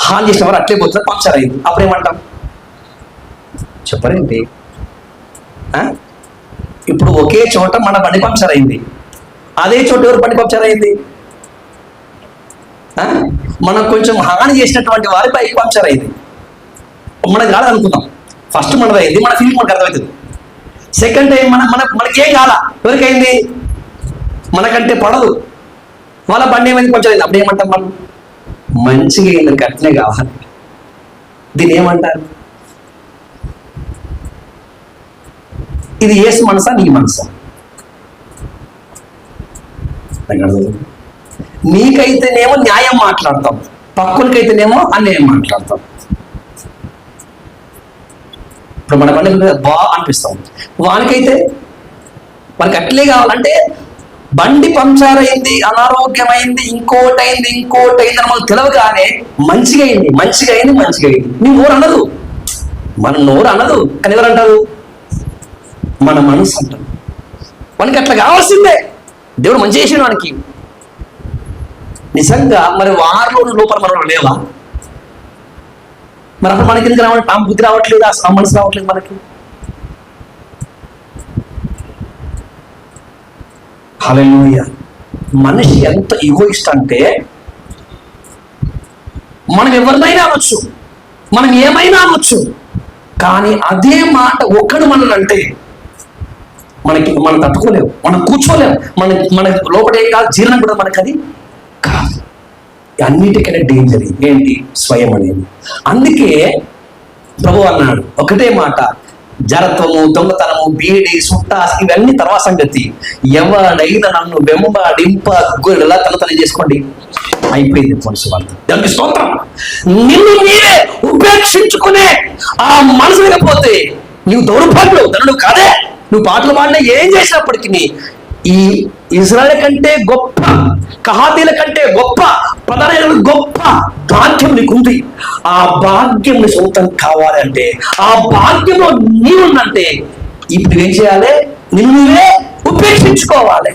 హాని చేసిన వారు అట్లే పోతున్నారు, పంక్చర్ అయింది. అప్పుడు ఏమంటాం? చెప్పరేంటి? ఇప్పుడు ఒకే చోట మన బండి పంక్చర్ అయింది, అదే చోట ఎవరు బండి పంక్చర్ అయింది? మనకు కొంచెం హాని చేసినటువంటి వారి బైక్ పంక్చర్ అయింది. మనకు కాదు అనుకుందాం, ఫస్ట్ మనది అయింది, మన ఫీలింగ్ మనకు అర్థమవుతుంది. సెకండ్ టైం మనకేం కాలా, ఎవరికైంది? మనకంటే పడదు, వాళ్ళ బండి ఏమైంది? కొంచెం అయింది. అప్పుడు ఏమంటాం? మనం మంచిగా అయింది, అట్లనే కావాలి. దీన్ని ఏమంటారు? ఇది యేసు మనసా నీ మనసా? నీకైతేనేమో న్యాయం మాట్లాడతాం, పక్కనికైతేనేమో అన్యాయం మాట్లాడతాం. ఇప్పుడు మన బండి అనిపిస్తాం, వానికైతే మనకి అట్లే కావాలంటే బండి పంక్చర్ అయింది, అనారోగ్యమైంది, ఇంకోటి అయింది అని మనకు తెలవగానే మంచిగా అయింది. నీ నోరు అనదు, మన నోరు అనదు, కానీ ఎవరు అంటారు? మన మనసు అంటారు. మనకి అట్లా కావాల్సిందే. దేవుడు మంచి చేసిన వానికి నిజంగా మరి వారిలో లోపల మనం లేవా? మరి అప్పుడు మనకి ఎందుకు రావాలి? ఆ బుద్ధి రావట్లేదు, ఆ మనసు రావట్లేదు మనకి. హల్లెలూయా. మనిషి ఎంత ఈగోయిస్ట్ అంటే మనం ఎవరినైనా అనొచ్చు, మనం ఏమైనా అనొచ్చు, కానీ అదే మాట ఒక్కడు మనల్ని అంటే మనం తట్టుకోలేము, మనం కూర్చోలేము, మన లోపల ఏం కాదు, జీర్ణం కూడా మనకు అది కాదు. అన్నిటికన్నా డేంజర్ ఏంటి? స్వయం అనేది. అందుకే ప్రభు అన్నాడు ఒకటే మాట, జరత్వము, దొంగతనము, బీడి, సుట్ట, ఇవన్నీ తర్వాత సంగతి. ఎవడైనా నన్ను వెంబడింప గొర్రెలా తన చేసుకోండి, అయిపోయింది మనసు వాళ్ళ. దానికి స్తోత్రం. నిన్ను నీవే ఉపేక్షించుకునే ఆ మనసు లేకపోతే నువ్వు దౌర్భాగ్యుడు, ధనుడు కాదే. నువ్వు పాటలు పాడినా ఏం చేసినప్పటికీ ఈ ఇజ్రాయెల్ కంటే గొప్ప, కహాతీల కంటే గొప్ప, ప్రధాన గొప్ప భాగ్యం నీకుంది. ఆ భాగ్యం నీ సొంతం కావాలంటే, ఆ భాగ్యంలో నీవుందంటే ఇప్పుడు ఏం చేయాలి? నిన్ను నువ్వే ఉపేక్షించుకోవాలి.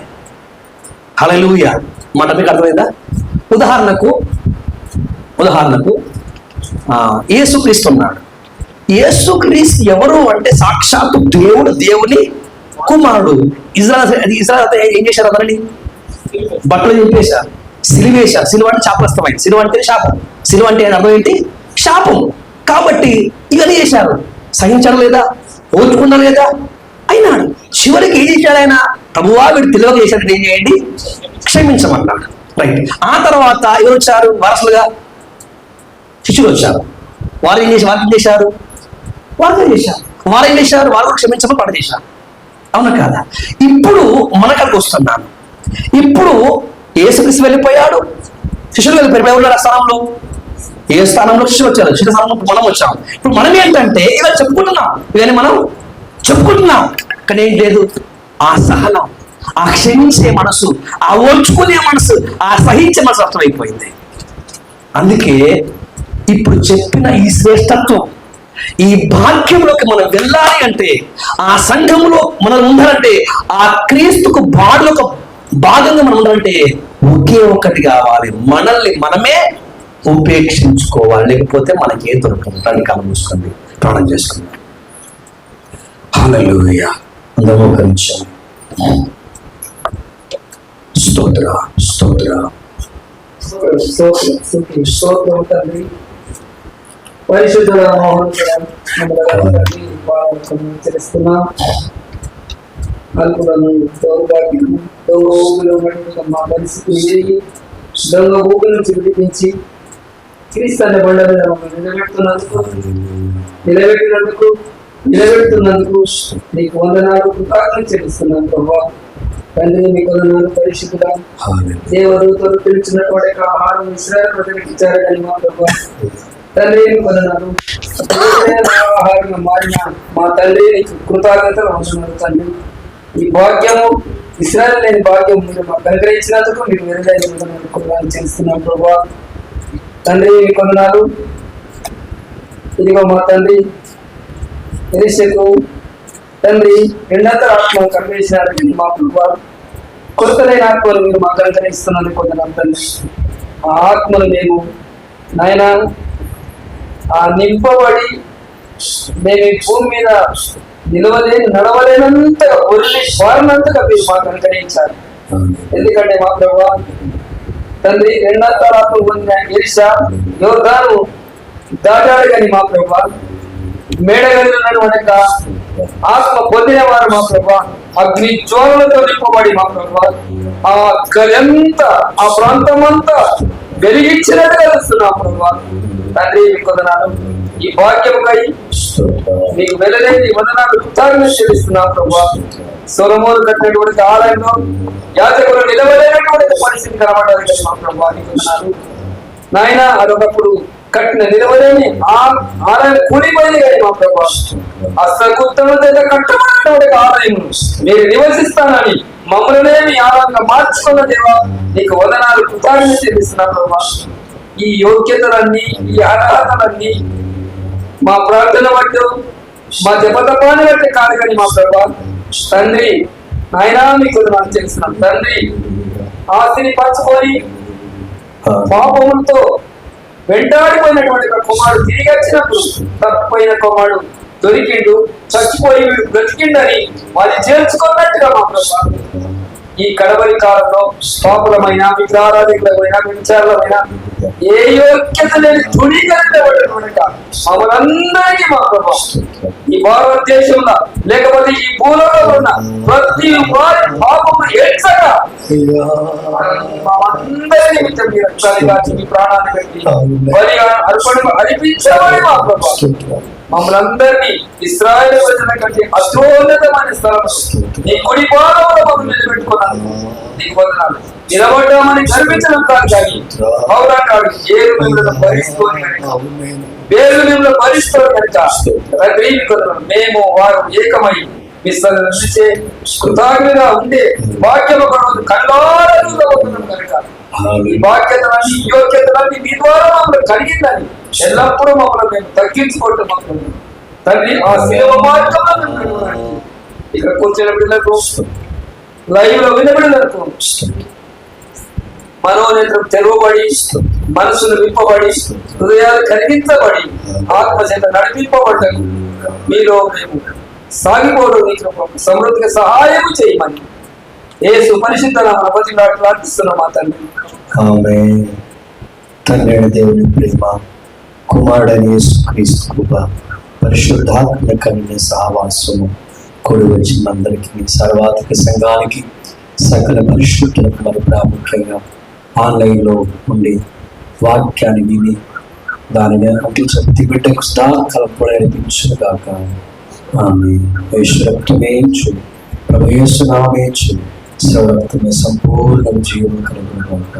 హల్లెలూయా. మాట మీకు అర్థమైందా? ఉదాహరణకు యేసుక్రీస్తున్నాడు. యేసుక్రీస్తు ఎవరు అంటే సాక్షాత్తు దేవుని కుమారుడు. ఇజ్రాయెల్ ఏం చేశారు? అతనిని బట్టలు చింపేశారు, సిలువేశారు. సిలువ అంటే శాపగ్రస్తమైంది. సిలువ అంటే శాపం. సిలువ అంటే అర్థం ఏంటి? శాపం. కాబట్టి ఇవన్నీ చేశారు. సహించడం లేదా? ఓర్చుకున్నారు లేదా? అయినాడు. చివరికి ఏం చేశాడు ఆయన? ప్రభువా వీడు తెలియక చేశాడు, ఏం చేయండి, క్షమించమన్నాడు. రైట్. ఆ తర్వాత ఎవరు వచ్చారు? వారసులుగా శిష్యులు వచ్చారు. వారు ఏం చేశారు? వారు క్షమించమని పడ చేశారు. అవునా కాదా? ఇప్పుడు మన కాడికి వస్తున్నాను. ఇప్పుడు యేసుక్రీస్తు వెళ్ళిపోయాడు, శిష్యులు వెళ్ళిపోయారు. ఆ స్థానంలో ఏ స్థానంలో శిష్యులు వచ్చారు, శిష్యుల స్థానంలో మనం వచ్చాం. ఇప్పుడు మనం ఏంటంటే ఇవన్నీ చెప్పుకుంటున్నాం, కానీ ఏం లేదు. ఆ సహనం, ఆ క్షమించే మనసు, ఆ ఓర్చుకునే మనసు, ఆ సహించే మనసు అర్థమైపోయింది. అందుకే ఇప్పుడు చెప్పిన ఈ శ్రేష్టత్వం, ఈ భాగ్యంలోకి మనం వెళ్ళాలి అంటే, ఆ సంఘంలో మనం ఉండాలంటే, ఆ క్రీస్తుకు బాడులకు భాగంగా మనం ఉండాలంటే ఒకే ఒక్కటి కావాలి, మనల్ని మనమే ఉపేక్షించుకోవాలి. లేకపోతే మనకి ఏ దొరకదు. దాన్ని కాలం చూసుకోండి, ప్రాణం చేసుకుందాం. హల్లెలూయా. అందరూ ఒకరించాం. స్తోత్ర పరిశుద్ధుల చేస్తున్నాం. అల్పులను, దౌర్భాగ్యము, మా పరిస్థితి దొంగ ఊపిరి నుంచి విడిపించి క్రీస్తు అనే బండ మీద నిలబెడుతున్నందుకు నీకు వందనాలు, కృతజ్ఞతలు చెల్లిస్తున్నాను ప్రభా. తండ్రి మీకు వందనాలు. పరిశుద్ధుల దేవదూతలు పిలిచినటువంటి ఆహారం ఇశ్రాయేలు ప్రజలకు ఇచ్చారు కానీ మా ప్రభా. తండ్రి మీకు వందనాలు. ఆహారంగా మారిన మా తండ్రి నీకు కృతజ్ఞతలు అవసరం. తండ్రి ఈ భాగ్యము, ఇశ్రాయేలు లేని భాగ్యం మీరు మాకు అనుగ్రహించినందుకు మీకు మెరుగైన చేస్తున్నాం ప్రభా. తండ్రి మీకు వందనాలు. ఇదిగో మా తండ్రి ఎలీషకు తండ్రి రెండంతర ఆత్మను కనిపించినారని మా ప్రభా. కొరతలైన ఆత్మలు మీరు మాకు అనుగ్రహిస్తున్నందుకు కొందరు తండ్రి. ఆ ఆత్మను మేము నాయన నింపబడి మేము ఈ భూమి మీద నడవలేనంత వారినంతగా మీరు మాకు అనుగ్రహించాలి. ఎందుకంటే మా ప్రభా తండ్రి రెండంతర ఆత్మ పొందిన ఎలీషా యోర్దాను దాటాడు కానీ మా ప్రభా మేడగదిలో ఉన్నటువంటి ఆత్మ పొందిన వారు మా ప్రభా అగ్ని జ్వాలలతో నింపబడి మా ప్రభా ఆ గదంతా, ఆ ప్రాంతం అంతా వెలిగించినట్టుగా వస్తున్నాం ప్రభా. తండ్రి కొందనాలు ఈ వాక్యముకై మీకు వెళ్ళలేని వందనాలు కృతజ్ఞతలు చెల్లిస్తున్నాం ప్రభా. సొలొమోను కట్టినటువంటి ఆలయంలో యాజకులు నిలవలేనటువంటి పరిస్థితి కనబడాలి కదా మా ప్రభా. నీకు వందనాలు నాయన. అదొకప్పుడు కట్టిన నిలవలేని ఆలయం కూలిపోయింది కానీ మా ప్రభా. అసకుత్తముల చేత కట్టబడినటువంటి ఆలయం మీరు నివసిస్తానని మమ్మల్నే మీ ఆలయంగా మార్చుకున్న దేవా నీకు వందనాలు కృతజ్ఞతలు చెల్లిస్తున్నాం ప్రభా. ఈ యోగ్యతలన్నీ ఈ అర్హతలన్నీ మా ప్రార్థన బట్టి మా జపతపాన్ని బట్టి కాదు కానీ మా ప్రభా తండ్రి నాయనా మీకు నాకు తెలుస్తున్నాం తండ్రి. ఆస్తిని పంచుకొని పాపములతో వెంటాడిపోయినటువంటి కుమారుడు తిరిగి వచ్చినప్పుడు తప్పిపోయిన కుమారుడు దొరికిండు, చచ్చిపోయి బ్రతికిండని అది చేర్చుకున్నట్టుగా మా ప్రభా ఈ కడవరి కాలంలో పాపులమైన విచారాధికులమైన విచారాలమైన ఏ యోగ్యత లేని ధృవీకరించబడినటువంటి మమ్మల్ందరికీ మా ప్రభా ఈ భారతదేశంలో లేకపోతే ఈ భూలోకంలో ఉన్న ప్రతి వారి పాపము ఏడ్చగా మనందరి నిమిత్తం మీ రక్తాన్ని కాచి మీ ప్రాణాన్ని పెట్టి బలిగా అర్పణ అర్పించమని మా ప్రభా మమ్మల్ందరినీ ఇశ్రాయేలు ప్రజల కంటే అత్యున్నతమైన స్థలం నీ కుడి పాదంలో మమ్మల్ని నిలబెట్టుకున్నాను. నీకు వందనాలు. నిలబడ్డామని గర్వించడం కాదు కానీ పౌరాటాడు ఏరు మిమ్మల్ని భరిస్తోని కనుక వేరు మిమ్మల్ని భరిస్తోని కనుక తండ్రి మేము వారు ఏకమై విశ్వసించే కృతజ్ఞగా ఉండే వాక్యం ఒక రోజు కళ్ళారా చూడబోతున్నాం కనుక ఈ బాధ్యతలన్నీ యోగ్యతలన్నీ మీ ద్వారా మమ్మల్ని కలిగిందని ఎల్లప్పుడూ మమ్మల్ని మేము తగ్గించుకుంటున్నాం తండ్రి. ఆ సేవ మార్గంలో ఇక్కడ కూర్చున్న బిడ్డలకు లైవ్ లో వినబడినకు మనోనేత్రం తెరవబడి మనసును విప్పబడి హృదయాలు కలిగించబడి ఆత్మచేత నడిపింపబడ్డకు మీలో మేము సాగిపోవడం నీకు సమృద్ధిగా సహాయం చేయమని యేసు పరిశుద్ధ నామమున బతిమలాడి ప్రార్థిస్తున్నాం మా తండ్రి. ఆమేన్. తండ్రి దేవుని ప్రేమ, కుమారుడైన యేసుక్రీస్తు కృప, పరిశుద్ధాత్మ కలిగిన సహవాసము కూడి వచ్చిన అందరికీ, సర్వాధిక సంఘానికి, సకల పరిశుద్ధులకు మరి ప్రాముఖ్యంగా ఆన్లైన్లో ఉండి వాక్యాన్ని విని దానిని అంటించి బిడ్డకు కలపడం అనిపించును గాక. ఆమేన్. యేసు ప్రభు యేసు నామమున సర్వత్మ సంపూర్ణ జీవం కలుగును గాక.